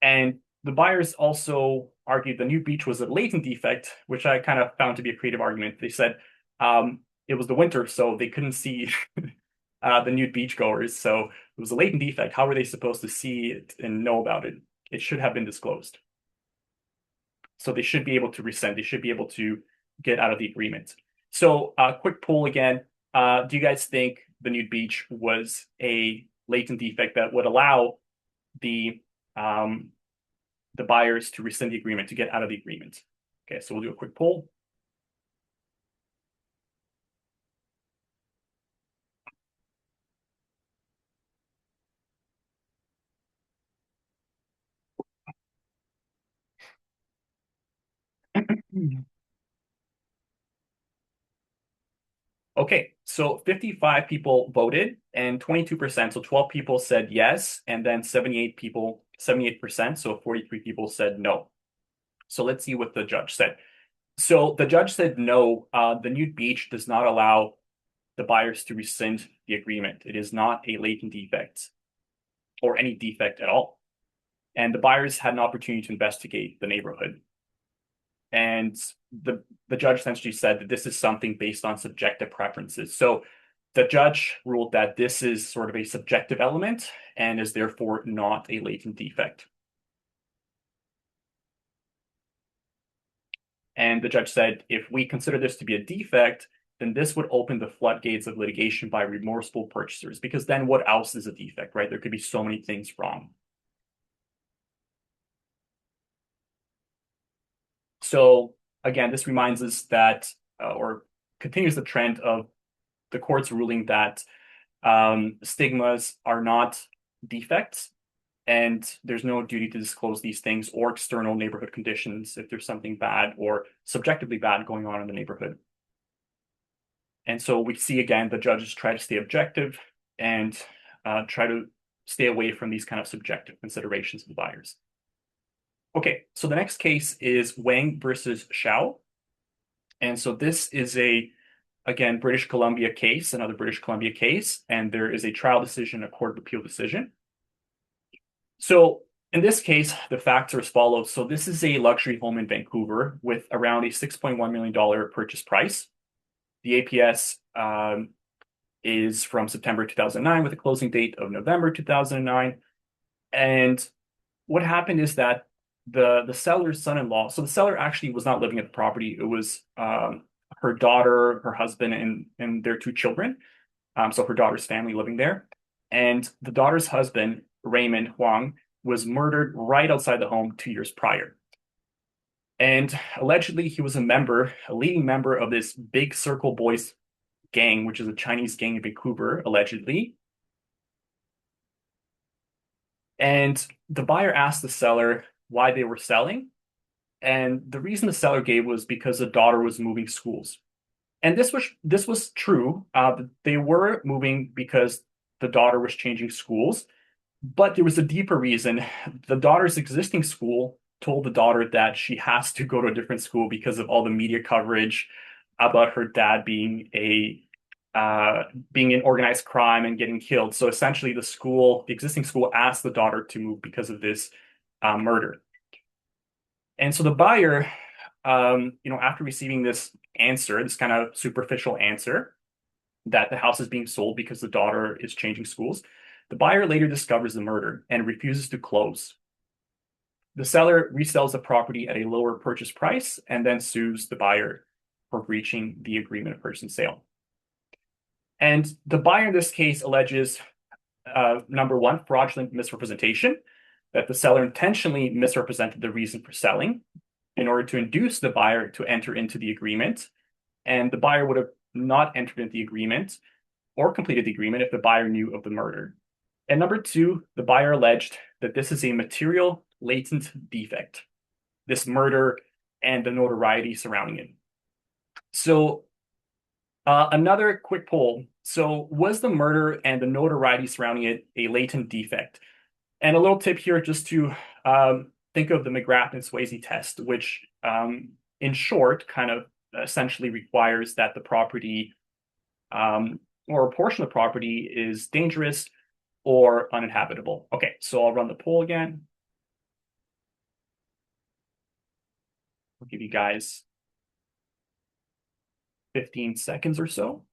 Speaker 1: And the buyers also argued the nude beach was a latent defect, which I kind of found to be a creative argument. They said it was the winter, so they couldn't see the nude beachgoers. So it was a latent defect. How were they supposed to see it and know about it? It should have been disclosed. So they should be able to rescind. They should be able to get out of the agreement. So quick poll again. Do you guys think the nude beach was a latent defect that would allow the buyers to rescind the agreement, to get out of the agreement? Okay, so we'll do a quick poll. Okay, so 55 people voted and 22%, so 12 people said yes, and then 78%, so 43 people said no. So let's see what the judge said. So the judge said no, the nude beach does not allow the buyers to rescind the agreement. It is not a latent defect or any defect at all. And the buyers had an opportunity to investigate the neighborhood. And the judge essentially said that this is something based on subjective preferences. So the judge ruled that this is sort of a subjective element and is therefore not a latent defect. And the judge said, if we consider this to be a defect, then this would open the floodgates of litigation by remorseful purchasers, because then what else is a defect, right? There could be so many things wrong. So again, this reminds us that, or continues the trend of the court's ruling that stigmas are not defects, and there's no duty to disclose these things or external neighborhood conditions if there's something bad or subjectively bad going on in the neighborhood. And so we see again, the judges try to stay objective and try to stay away from these kind of subjective considerations of the buyers. Okay, so the next case is Wang versus Shao. And so this is again, British Columbia case, another British Columbia case, and there is a trial decision, a court of appeal decision. So in this case, the facts are as follows. So this is a luxury home in Vancouver with around a $6.1 million purchase price. The APS is from September 2009 with a closing date of November 2009. And what happened is that the seller's son-in-law, so the seller actually was not living at the property. It was her daughter, her husband, and their two children. So her daughter's family living there. And the daughter's husband, Raymond Huang, was murdered right outside the home 2 years prior. And allegedly, he was a leading member of this Big Circle Boys gang, which is a Chinese gang in Vancouver, allegedly. And the buyer asked the seller why they were selling. And the reason the seller gave was because the daughter was moving schools. And this was true. They were moving because the daughter was changing schools. But there was a deeper reason. The daughter's existing school told the daughter that she has to go to a different school because of all the media coverage about her dad being in organized crime and getting killed. So essentially the existing school asked the daughter to move because of this murder. And so the buyer, after receiving this answer, this kind of superficial answer that the house is being sold because the daughter is changing schools, the buyer later discovers the murder and refuses to close. The seller resells the property at a lower purchase price and then sues the buyer for breaching the agreement of purchase and sale. And the buyer in this case alleges, number one, fraudulent misrepresentation, that the seller intentionally misrepresented the reason for selling in order to induce the buyer to enter into the agreement. And the buyer would have not entered into the agreement or completed the agreement if the buyer knew of the murder. And number two, the buyer alleged that this is a material latent defect, this murder and the notoriety surrounding it. So another quick poll. So was the murder and the notoriety surrounding it a latent defect? And a little tip here, just to think of the McGrath and Swayze test, which in short kind of essentially requires that the property or a portion of the property is dangerous or uninhabitable. Okay, so I'll run the poll again. I'll give you guys 15 seconds or so.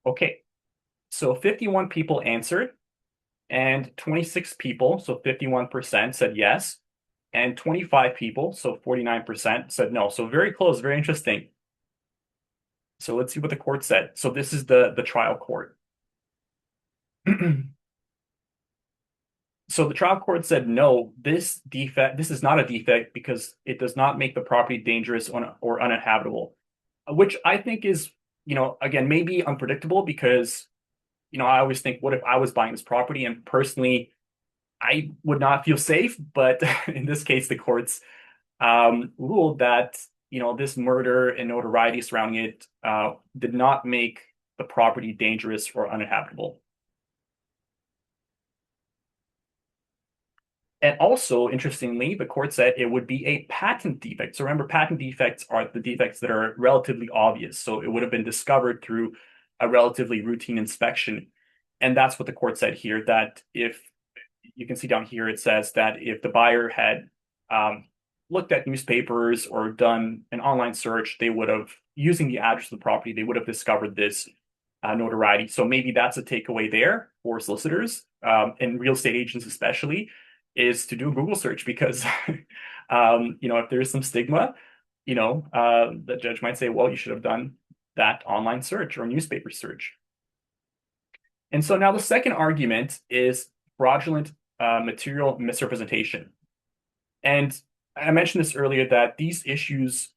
Speaker 1: Okay, so 51 people answered, and 26 people, so 51%, said yes, and 25 people, so 49%, said no. So very close, very interesting. So let's see what the court said. So this is the trial court. So the trial court said, no, this is not a defect because it does not make the property dangerous or uninhabitable, which I think is, again, maybe unpredictable because, I always think, what if I was buying this property and personally I would not feel safe? But in this case, the courts ruled that, this murder and notoriety surrounding it did not make the property dangerous or uninhabitable. And also, interestingly, the court said it would be a patent defect. So remember, patent defects are the defects that are relatively obvious. So it would have been discovered through a relatively routine inspection. And that's what the court said here, that if you can see down here, it says that if the buyer had looked at newspapers or done an online search, they would have, using the address of the property, they would have discovered this notoriety. So maybe that's a takeaway there for solicitors and real estate agents especially, is to do a Google search because, if there's some stigma, the judge might say, well, you should have done that online search or newspaper search. And so now the second argument is fraudulent material misrepresentation. And I mentioned this earlier that these issues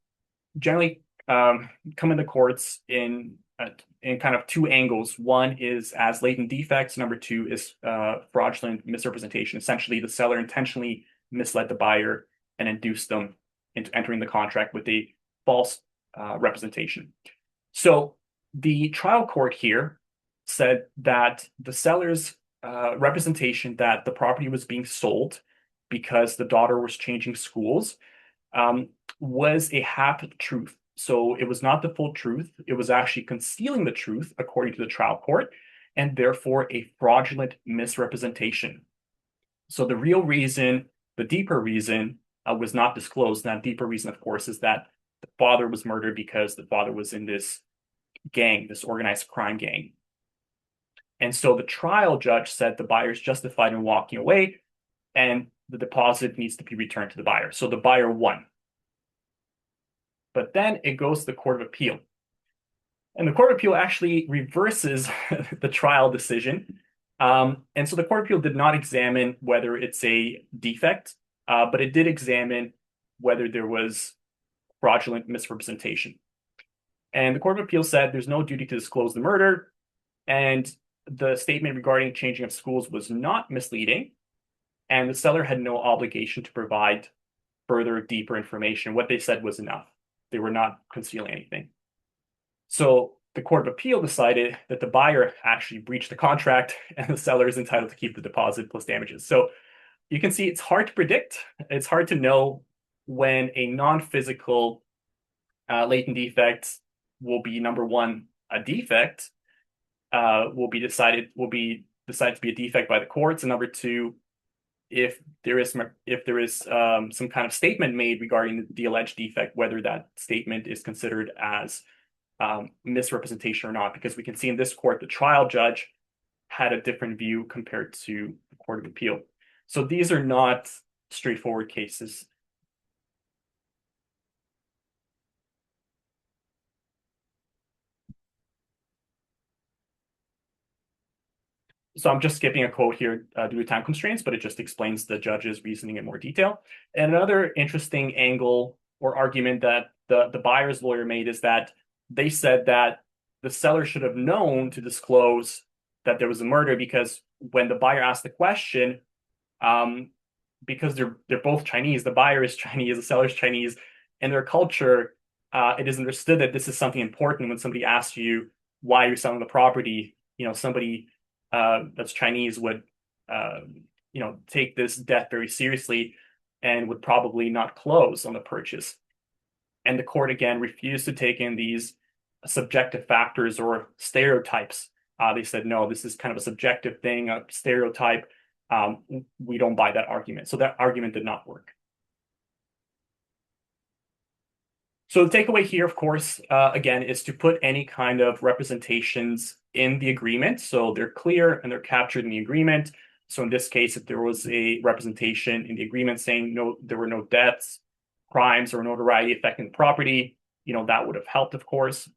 Speaker 1: generally come into courts in kind of two angles. One is as latent defects. Number two is fraudulent misrepresentation. Essentially, the seller intentionally misled the buyer and induced them into entering the contract with a false representation. So the trial court here said that the seller's representation that the property was being sold because the daughter was changing schools was a half truth. So it was not the full truth. It was actually concealing the truth, according to the trial court, and therefore a fraudulent misrepresentation. So the real reason, the deeper reason, was not disclosed. And that deeper reason, of course, is that the father was murdered because the father was in this gang, this organized crime gang. And so the trial judge said the buyer is justified in walking away and the deposit needs to be returned to the buyer. So the buyer won. But then it goes to the Court of Appeal. And the Court of Appeal actually reverses the trial decision. And so the Court of Appeal did not examine whether it's a defect, but it did examine whether there was fraudulent misrepresentation. And the Court of Appeal said there's no duty to disclose the murder, and the statement regarding changing of schools was not misleading, and the seller had no obligation to provide further, deeper information. What they said was enough. They were not concealing anything. So the Court of Appeal decided that the buyer actually breached the contract and the seller is entitled to keep the deposit plus damages. So you can see it's hard to predict. It's hard to know when a non-physical latent defect will be, number one, a defect, will be decided to be a defect by the courts, and number two, if there is some kind of statement made regarding the alleged defect, whether that statement is considered as misrepresentation or not, because we can see in this court the trial judge had a different view compared to the Court of Appeal. So these are not straightforward cases. So I'm just skipping a quote here due to time constraints, but it just explains the judge's reasoning in more detail. And another interesting angle or argument that the buyer's lawyer made is that they said that the seller should have known to disclose that there was a murder, because when the buyer asked the question, because they're both Chinese, the buyer is Chinese, the seller is Chinese, in their culture, it is understood that this is something important. When somebody asks you why you're selling the property, somebody that's Chinese would take this debt very seriously and would probably not close on the purchase. And the court again refused to take in these subjective factors or stereotypes. They said, no, this is kind of a subjective thing, a stereotype. We don't buy that argument. So that argument did not work. So the takeaway here, of course, again, is to put any kind of representations in the agreement so they're clear and they're captured in the agreement. So in this case, if there was a representation in the agreement saying no, there were no deaths, crimes, or notoriety affecting the property, that would have helped, of course.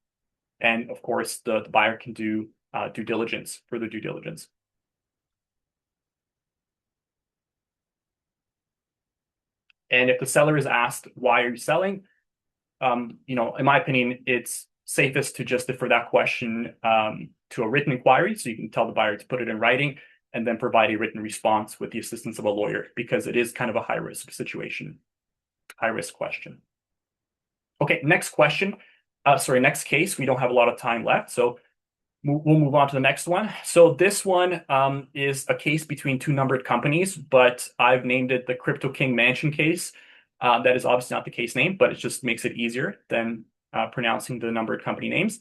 Speaker 1: And of course, the buyer can do further due diligence. And if the seller is asked, why are you selling? In my opinion, it's safest to just defer that question to a written inquiry. So you can tell the buyer to put it in writing and then provide a written response with the assistance of a lawyer, because it is kind of a high-risk situation, high-risk question. Okay, next question. Next case. We don't have a lot of time left, so we'll move on to the next one. So this one is a case between two numbered companies, but I've named it the Crypto King Mansion case. That is obviously not the case name, but it just makes it easier than pronouncing the numbered company names.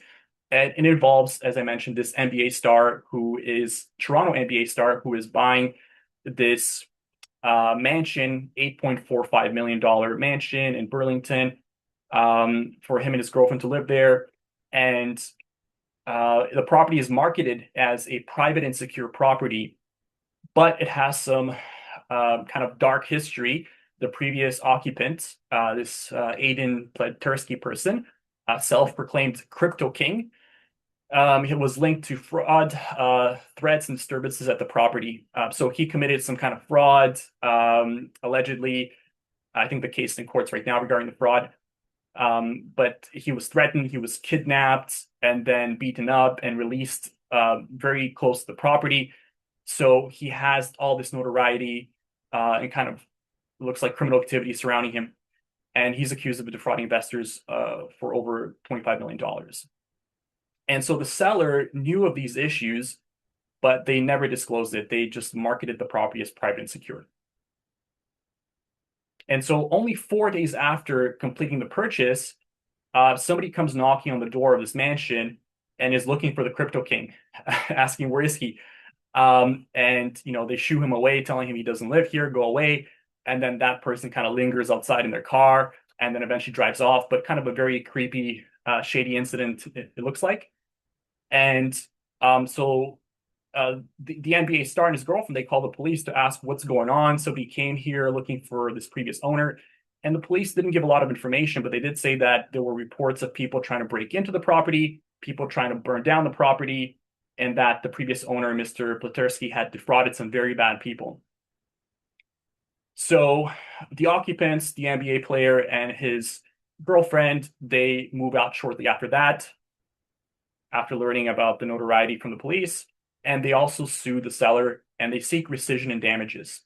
Speaker 1: And it involves, as I mentioned, this NBA star Toronto NBA star who is buying this mansion, $8.45 million mansion in Burlington, for him and his girlfriend to live there. And the property is marketed as a private and secure property, but it has some kind of dark history. The previous occupant, this Aiden Pletersky person, self-proclaimed Crypto King, it was linked to fraud, threats, and disturbances at the property. So he committed some kind of fraud, allegedly. I think the case in courts right now regarding the fraud. But he was threatened, he was kidnapped, and then beaten up and released very close to the property. So he has all this notoriety and kind of looks like criminal activity surrounding him. And he's accused of defrauding investors for over $25 million. And so the seller knew of these issues, but they never disclosed it. They just marketed the property as private and secure. And so only 4 days after completing the purchase, somebody comes knocking on the door of this mansion and is looking for the Crypto King, asking, where is he? And, they shoo him away, telling him he doesn't live here, go away. And then that person kind of lingers outside in their car and then eventually drives off, but kind of a very creepy, shady incident, it looks like. And the NBA star and his girlfriend, they called the police to ask what's going on. So he came here looking for this previous owner. And the police didn't give a lot of information, but they did say that there were reports of people trying to break into the property, people trying to burn down the property, and that the previous owner, Mr. Pletersky, had defrauded some very bad people. So the occupants, the NBA player and his girlfriend, they move out shortly after that, after learning about the notoriety from the police. And they also sue the seller and they seek rescission and damages.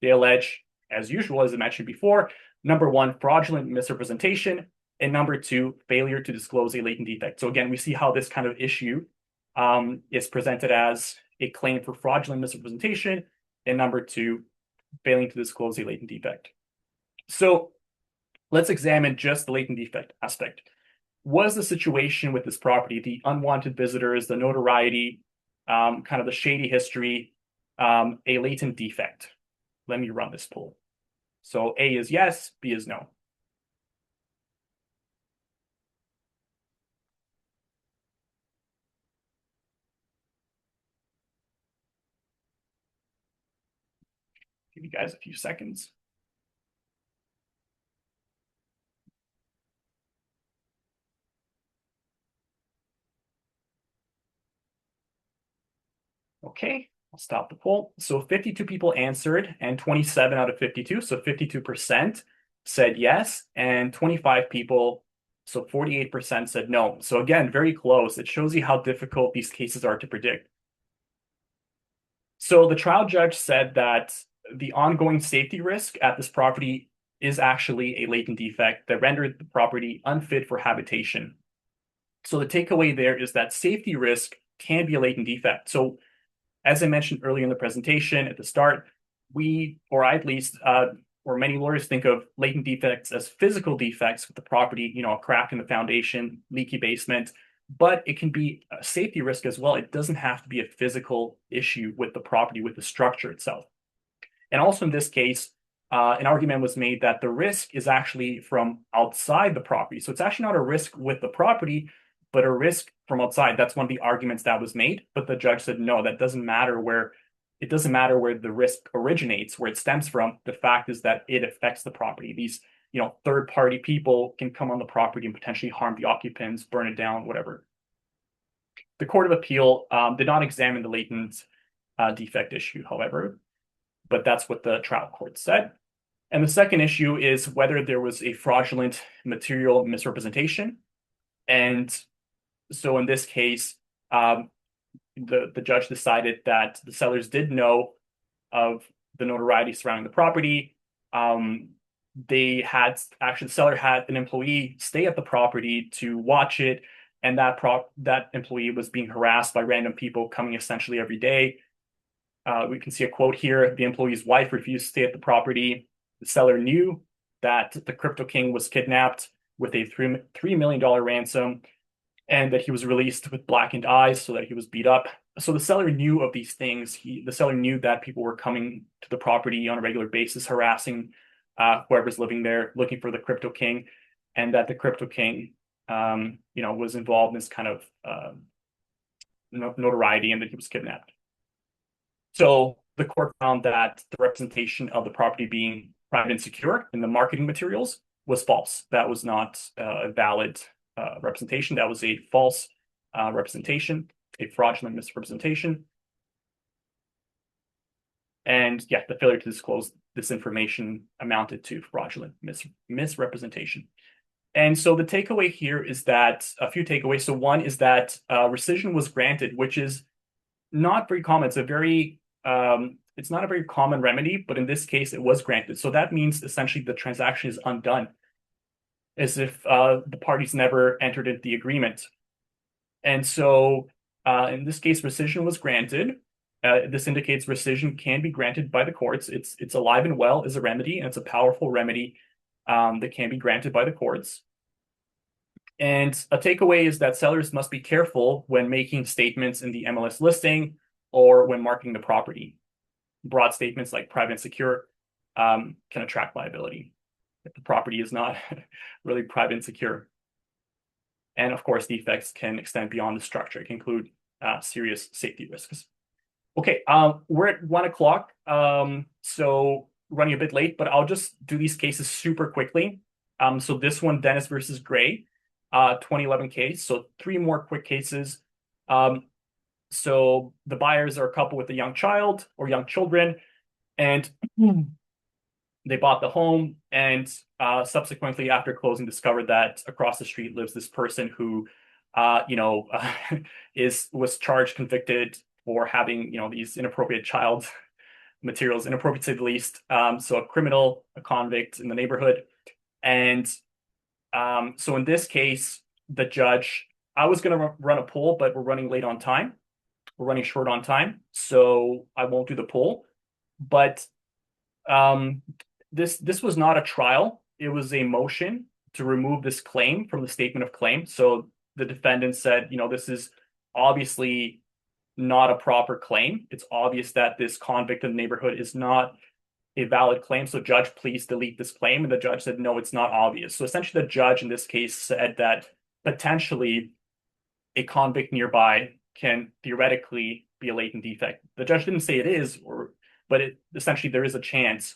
Speaker 1: They allege, as usual, as I mentioned before, number one, fraudulent misrepresentation, and number two, failure to disclose a latent defect. So again, we see how this kind of issue is presented as a claim for fraudulent misrepresentation, and number two, failing to disclose a latent defect. So let's examine just the latent defect aspect. Was the situation with this property, the unwanted visitors, the notoriety, kind of the shady history, a latent defect? Let me run this poll. So A is yes, B is no. Give you guys a few seconds. Okay, I'll stop the poll. So 52 people answered and 27 out of 52, so 52% said yes, and 25 people, so 48% said no. So again, very close. It shows you how difficult these cases are to predict. So the trial judge said that the ongoing safety risk at this property is actually a latent defect that rendered the property unfit for habitation. So the takeaway there is that safety risk can be a latent defect. So as I mentioned earlier in the presentation at the start, or I at least, or many lawyers think of latent defects as physical defects with the property, a crack in the foundation, leaky basement, but it can be a safety risk as well. It doesn't have to be a physical issue with the property, with the structure itself. And also in this case, an argument was made that the risk is actually from outside the property. So it's actually not a risk with the property, but a risk from outside. That's one of the arguments that was made. But the judge said, no, that doesn't matter where the risk originates, where it stems from. The fact is that it affects the property. These, third-party people can come on the property and potentially harm the occupants, burn it down, whatever. The Court of Appeal did not examine the latent defect issue, however, but that's what the trial court said. And the second issue is whether there was a fraudulent material misrepresentation. And so in this case, the judge decided that the sellers did know of the notoriety surrounding the property. The seller had an employee stay at the property to watch it, and that employee was being harassed by random people coming essentially every day. We can see a quote here. The employee's wife refused to stay at the property. The seller knew that the Crypto King was kidnapped with a $3 million ransom, and that he was released with blackened eyes, so that he was beat up. So the seller knew of these things. The seller knew that people were coming to the property on a regular basis, harassing whoever's living there, looking for the Crypto King, and that the Crypto King, was involved in this kind of notoriety, and that he was kidnapped. So the court found that the representation of the property being private and secure in the marketing materials was false. That was not a valid representation. That was a false representation, a fraudulent misrepresentation. And yeah, the failure to disclose this information amounted to fraudulent misrepresentation. And so the takeaway here is that a few takeaways. So one is that rescission was granted, which is not very common. It's not a very common remedy, but in this case, it was granted. So that means essentially the transaction is undone, as if the parties never entered into the agreement. And so in this case, rescission was granted. This indicates rescission can be granted by the courts. It's alive and well as a remedy, and it's a powerful remedy that can be granted by the courts. And a takeaway is that sellers must be careful when making statements in the MLS listing or when marketing the property. Broad statements like private and secure can attract liability if the property is not really private and secure. And of course, defects can extend beyond the structure. It can include serious safety risks. Okay, we're at 1 o'clock, so running a bit late, but I'll just do these cases super quickly. So this one, Dennis versus Gray, 2011 case. So 3 more quick cases. So the buyers are a couple with a young child or young children, and they bought the home, and subsequently after closing discovered that across the street lives this person who was charged, convicted for having these inappropriate child materials, inappropriate to say the least. So a criminal, a convict in the neighborhood. And so in this case, the judge, I was going to run a poll, but we're running late on time. We're running short on time, so I won't do the poll. But This was not a trial. It was a motion to remove this claim from the statement of claim. So the defendant said, this is obviously not a proper claim. It's obvious that this convict in the neighborhood is not a valid claim. So judge, please delete this claim. And the judge said, no, it's not obvious. So essentially the judge in this case said that potentially a convict nearby can theoretically be a latent defect. The judge didn't say it is, but essentially there is a chance.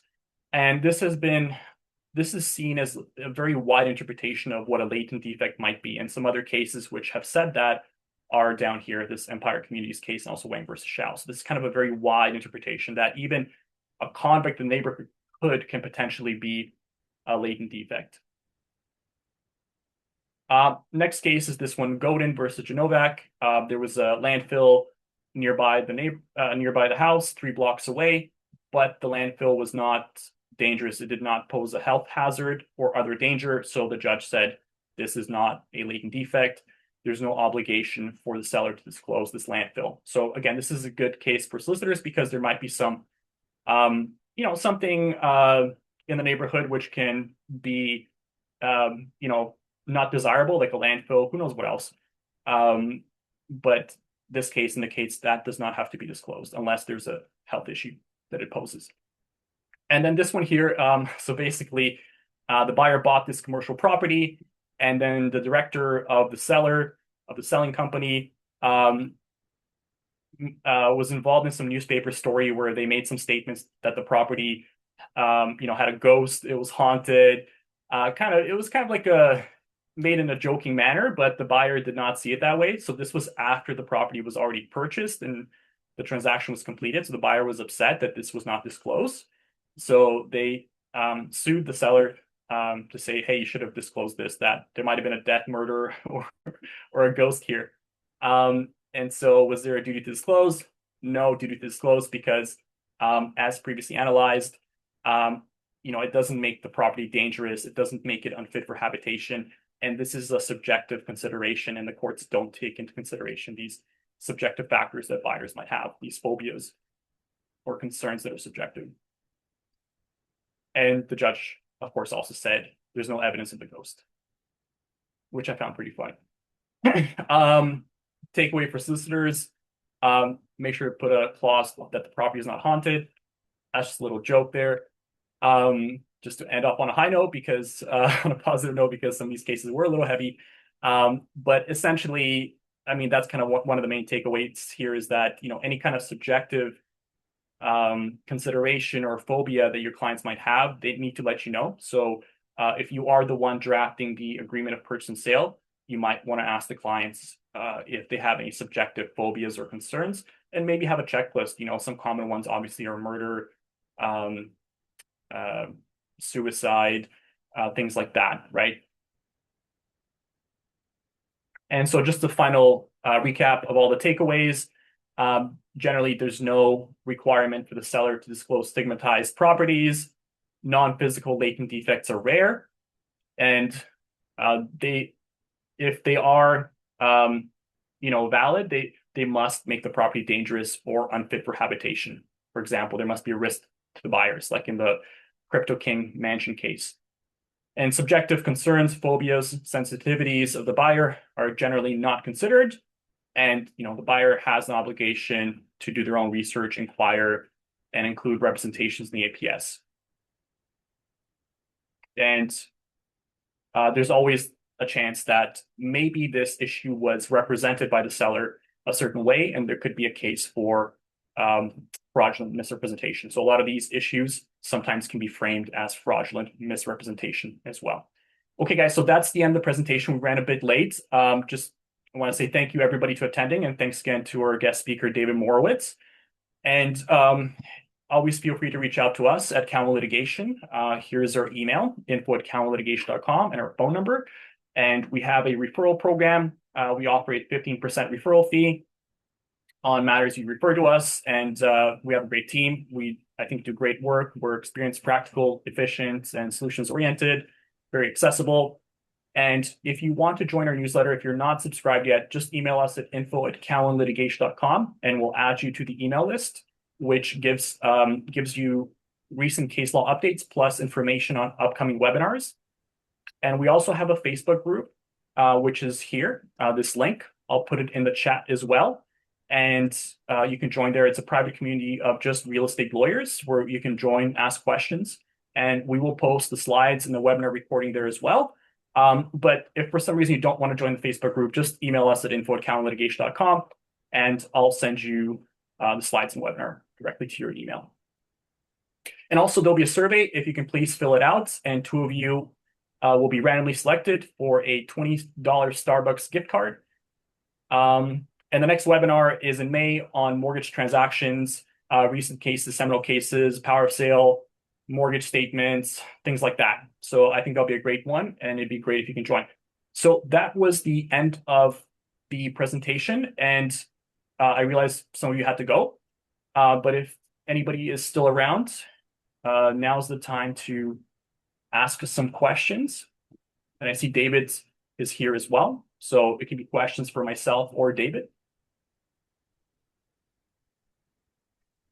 Speaker 1: And this is seen as a very wide interpretation of what a latent defect might be. And some other cases which have said that are down here, this Empire Communities case and also Wang versus Shao. So this is kind of a very wide interpretation that even a convict in the neighborhood can potentially be a latent defect. Next case is this one, Godin versus Genovac. There was a landfill nearby the house, 3 blocks away, but the landfill was not dangerous. It did not pose a health hazard or other danger. So the judge said, this is not a latent defect. There's no obligation for the seller to disclose this landfill. So again, this is a good case for solicitors because there might be some, something in the neighborhood which can be, not desirable, like a landfill, who knows what else. But this case indicates that does not have to be disclosed unless there's a health issue that it poses. And then this one here, so basically the buyer bought this commercial property, and then the director of the selling company was involved in some newspaper story where they made some statements that the property had a ghost, it was haunted. It was kind of like made in a joking manner, but the buyer did not see it that way. So this was after the property was already purchased and the transaction was completed. So the buyer was upset that this was not disclosed. So they sued the seller to say, hey, you should have disclosed this, that there might have been a death, murder, or a ghost here. And so was there a duty to disclose? No duty to disclose because as previously analyzed, it doesn't make the property dangerous. It doesn't make it unfit for habitation. And this is a subjective consideration, and the courts don't take into consideration these subjective factors that buyers might have, these phobias or concerns that are subjective. And the judge, of course, also said there's no evidence of the ghost, which I found pretty funny. Takeaway for solicitors, make sure to put a clause that the property is not haunted. That's just a little joke there. Just to end up on a high note, because on a positive note, because some of these cases were a little heavy. But essentially, I mean, that's kind of one of the main takeaways here is that, any kind of subjective consideration or phobia that your clients might have, they need to let you know. So if you are the one drafting the agreement of purchase and sale, you might want to ask the clients if they have any subjective phobias or concerns, and maybe have a checklist. Some common ones obviously are murder, suicide, things like that, right? And so just the final recap of all the takeaways. Generally, there's no requirement for the seller to disclose stigmatized properties. Non-physical latent defects are rare, and if they are valid, they must make the property dangerous or unfit for habitation. For example, there must be a risk to the buyers, like in the Crypto King mansion case. And subjective concerns, phobias, sensitivities of the buyer are generally not considered. And the buyer has an obligation to do their own research, inquire, and include representations in the APS. And there's always a chance that maybe this issue was represented by the seller a certain way, and there could be a case for fraudulent misrepresentation. So a lot of these issues sometimes can be framed as fraudulent misrepresentation as well. Okay, guys, so that's the end of the presentation. We ran a bit late. Just I want to say thank you, everybody, to attending, and thanks again to our guest speaker, David Morawetz. And always feel free to reach out to us at Cowan Litigation. Here's our email, info@cowanlitigation.com, and our phone number. And we have a referral program. We offer a 15% referral fee on matters you refer to us, and we have a great team. I think do great work. We're experienced, practical, efficient, and solutions-oriented, very accessible. And if you want to join our newsletter, if you're not subscribed yet, just email us at info@cowanlitigation.com, and we'll add you to the email list, which gives you recent case law updates plus information on upcoming webinars. And we also have a Facebook group, which is here, this link. I'll put it in the chat as well. And you can join there. It's a private community of just real estate lawyers where you can join, ask questions, and we will post the slides and the webinar recording there as well. But if for some reason you don't want to join the Facebook group, just email us at info@counterlitigation.com and I'll send you the slides and webinar directly to your email. And also there'll be a survey. If you can please fill it out, and 2 of you will be randomly selected for a $20 Starbucks gift card. And the next webinar is in May on mortgage transactions, recent cases, seminal cases, power of sale, mortgage statements, things like that. So I think that'll be a great one, and it'd be great if you can join. So that was the end of the presentation, and I realize some of you had to go, but if anybody is still around, now's the time to ask us some questions. And I see David is here as well, so it can be questions for myself or David.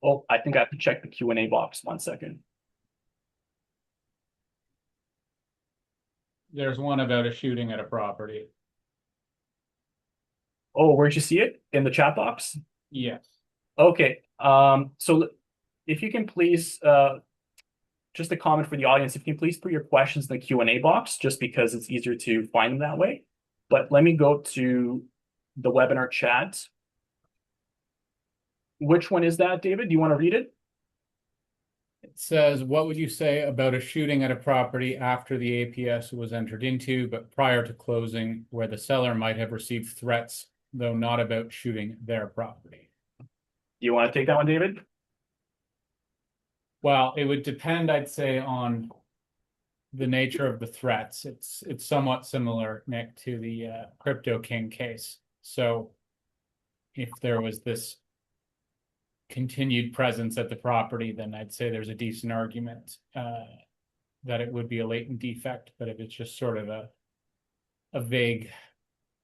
Speaker 1: Oh, I think I have to check the Q&A box. 1 second.
Speaker 2: There's one about a shooting at a property.
Speaker 1: Oh, where'd you see it? In the chat box?
Speaker 2: Yes.
Speaker 1: Okay. So if you can please, just a comment for the audience, if you can please put your questions in the Q&A box, just because it's easier to find them that way. But let me go to the webinar chat. Which one is that, David? Do you want to read it?
Speaker 2: It says, what would you say about a shooting at a property after the APS was entered into, but prior to closing, where the seller might have received threats, though not about shooting their property?
Speaker 1: Do you want to take that one, David?
Speaker 2: Well, it would depend, I'd say, on the nature of the threats. It's somewhat similar, Nick, to the Crypto King case. So if there was this continued presence at the property, then I'd say there's a decent argument that it would be a latent defect. But if it's just sort of a vague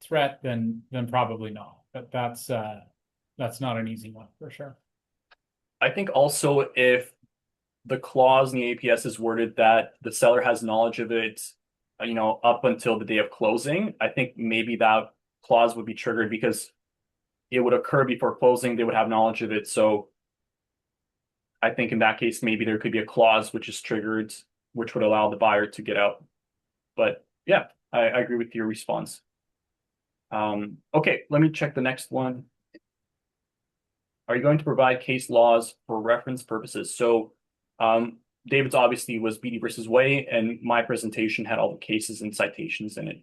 Speaker 2: threat, then probably not. But that's not an easy one for sure.
Speaker 1: I think also if the clause in the APS is worded that the seller has knowledge of it, up until the day of closing, I think maybe that clause would be triggered because it would occur before closing, they would have knowledge of it. So I think in that case, maybe there could be a clause which is triggered, which would allow the buyer to get out. But yeah, I agree with your response. Okay, let me check the next one. Are you going to provide case laws for reference purposes? So David's obviously was Beatty versus Way, and my presentation had all the cases and citations in it.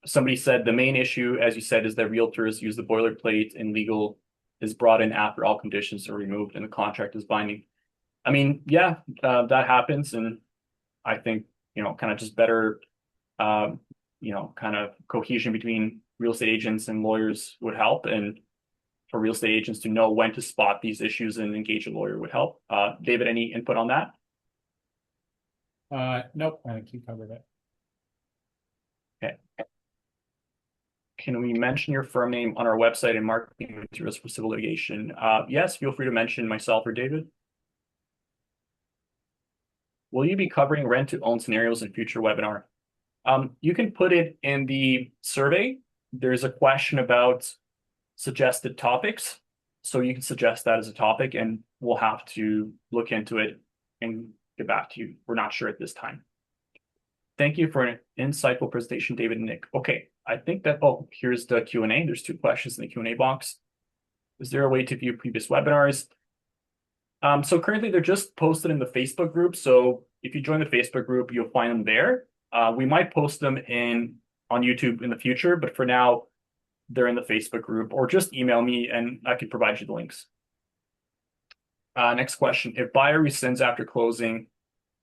Speaker 1: Somebody said the main issue, as you said, is that realtors use the boilerplate and legal is brought in after all conditions are removed and the contract is binding. I mean, yeah, that happens. And I think, kind of just better, kind of cohesion between real estate agents and lawyers would help. And for real estate agents to know when to spot these issues and engage a lawyer would help. David, any input on that?
Speaker 2: Nope, I think you covered it.
Speaker 1: Okay. Can we mention your firm name on our website and marketing materials for civil litigation? Yes, feel free to mention myself or David. Will you be covering rent-to-own scenarios in future webinar? You can put it in the survey. There's a question about suggested topics. So you can suggest that as a topic and we'll have to look into it and get back to you. We're not sure at this time. Thank you for an insightful presentation, David and Nick. Okay, I think that, here's the Q&A. There's 2 questions in the Q&A box. Is there a way to view previous webinars? So currently they're just posted in the Facebook group. So if you join the Facebook group, you'll find them there. We might post them on YouTube in the future, but for now, they're in the Facebook group, or just email me and I can provide you the links. Next question. If buyer rescinds after closing,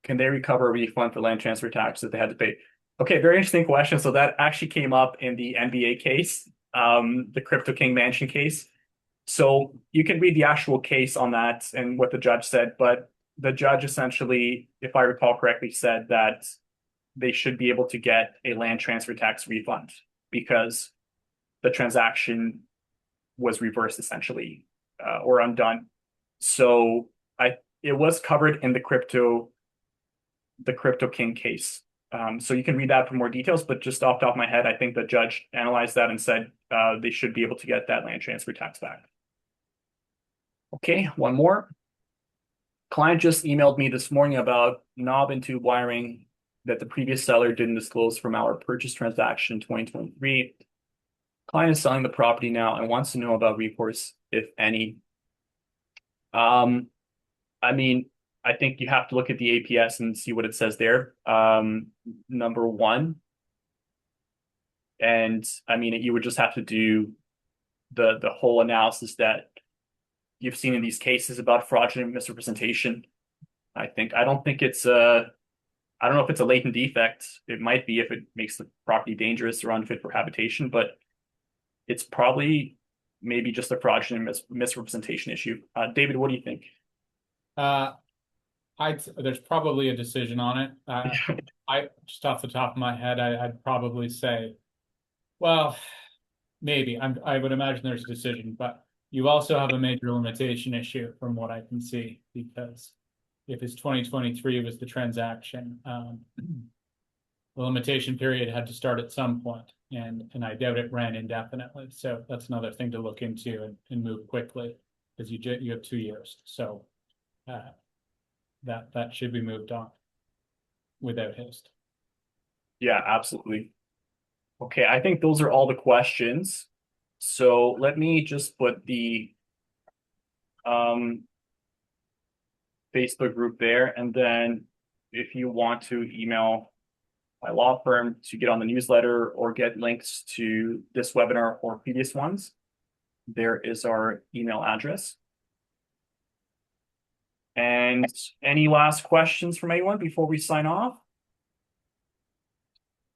Speaker 1: can they recover a refund for land transfer tax that they had to pay? Okay, very interesting question. So that actually came up in the NBA case, the Crypto King Mansion case. So you can read the actual case on that and what the judge said, but the judge essentially, if I recall correctly, said that they should be able to get a land transfer tax refund because the transaction was reversed essentially, or undone. So it was covered in the Crypto King case. So you can read that for more details, but just off the top of my head, I think the judge analyzed that and said they should be able to get that land transfer tax back. Okay, one more. Client just emailed me this morning about knob and tube wiring that the previous seller didn't disclose from our purchase transaction in 2023. Client is selling the property now and wants to know about recourse, if any. I mean, I think you have to look at the APS and see what it says there. Number one, and I mean, you would just have to do the whole analysis that you've seen in these cases about fraudulent misrepresentation. I don't think it's I don't know if it's a latent defect. It might be if it makes the property dangerous or unfit for habitation, but it's probably maybe just a fraudulent misrepresentation issue. David, what do you think?
Speaker 2: There's probably a decision on it. I just off the top of my head, I'd probably say, well, maybe. I would imagine there's a decision, but you also have a major limitation issue from what I can see, because if it's 2023 was the transaction, the limitation period had to start at some point, and I doubt it ran indefinitely. So that's another thing to look into and move quickly, because you have 2 years. So that should be moved on without haste.
Speaker 1: Yeah, absolutely. Okay, I think those are all the questions. So let me just put the Facebook group there, and then if you want to email my law firm to get on the newsletter or get links to this webinar or previous ones, there is our email address. And any last questions from anyone before we sign off?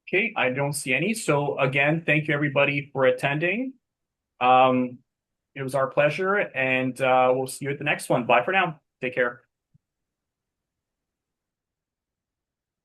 Speaker 1: Okay, I don't see any. So again, thank you everybody for attending. It was our pleasure, and we'll see you at the next one. Bye for now. Take care.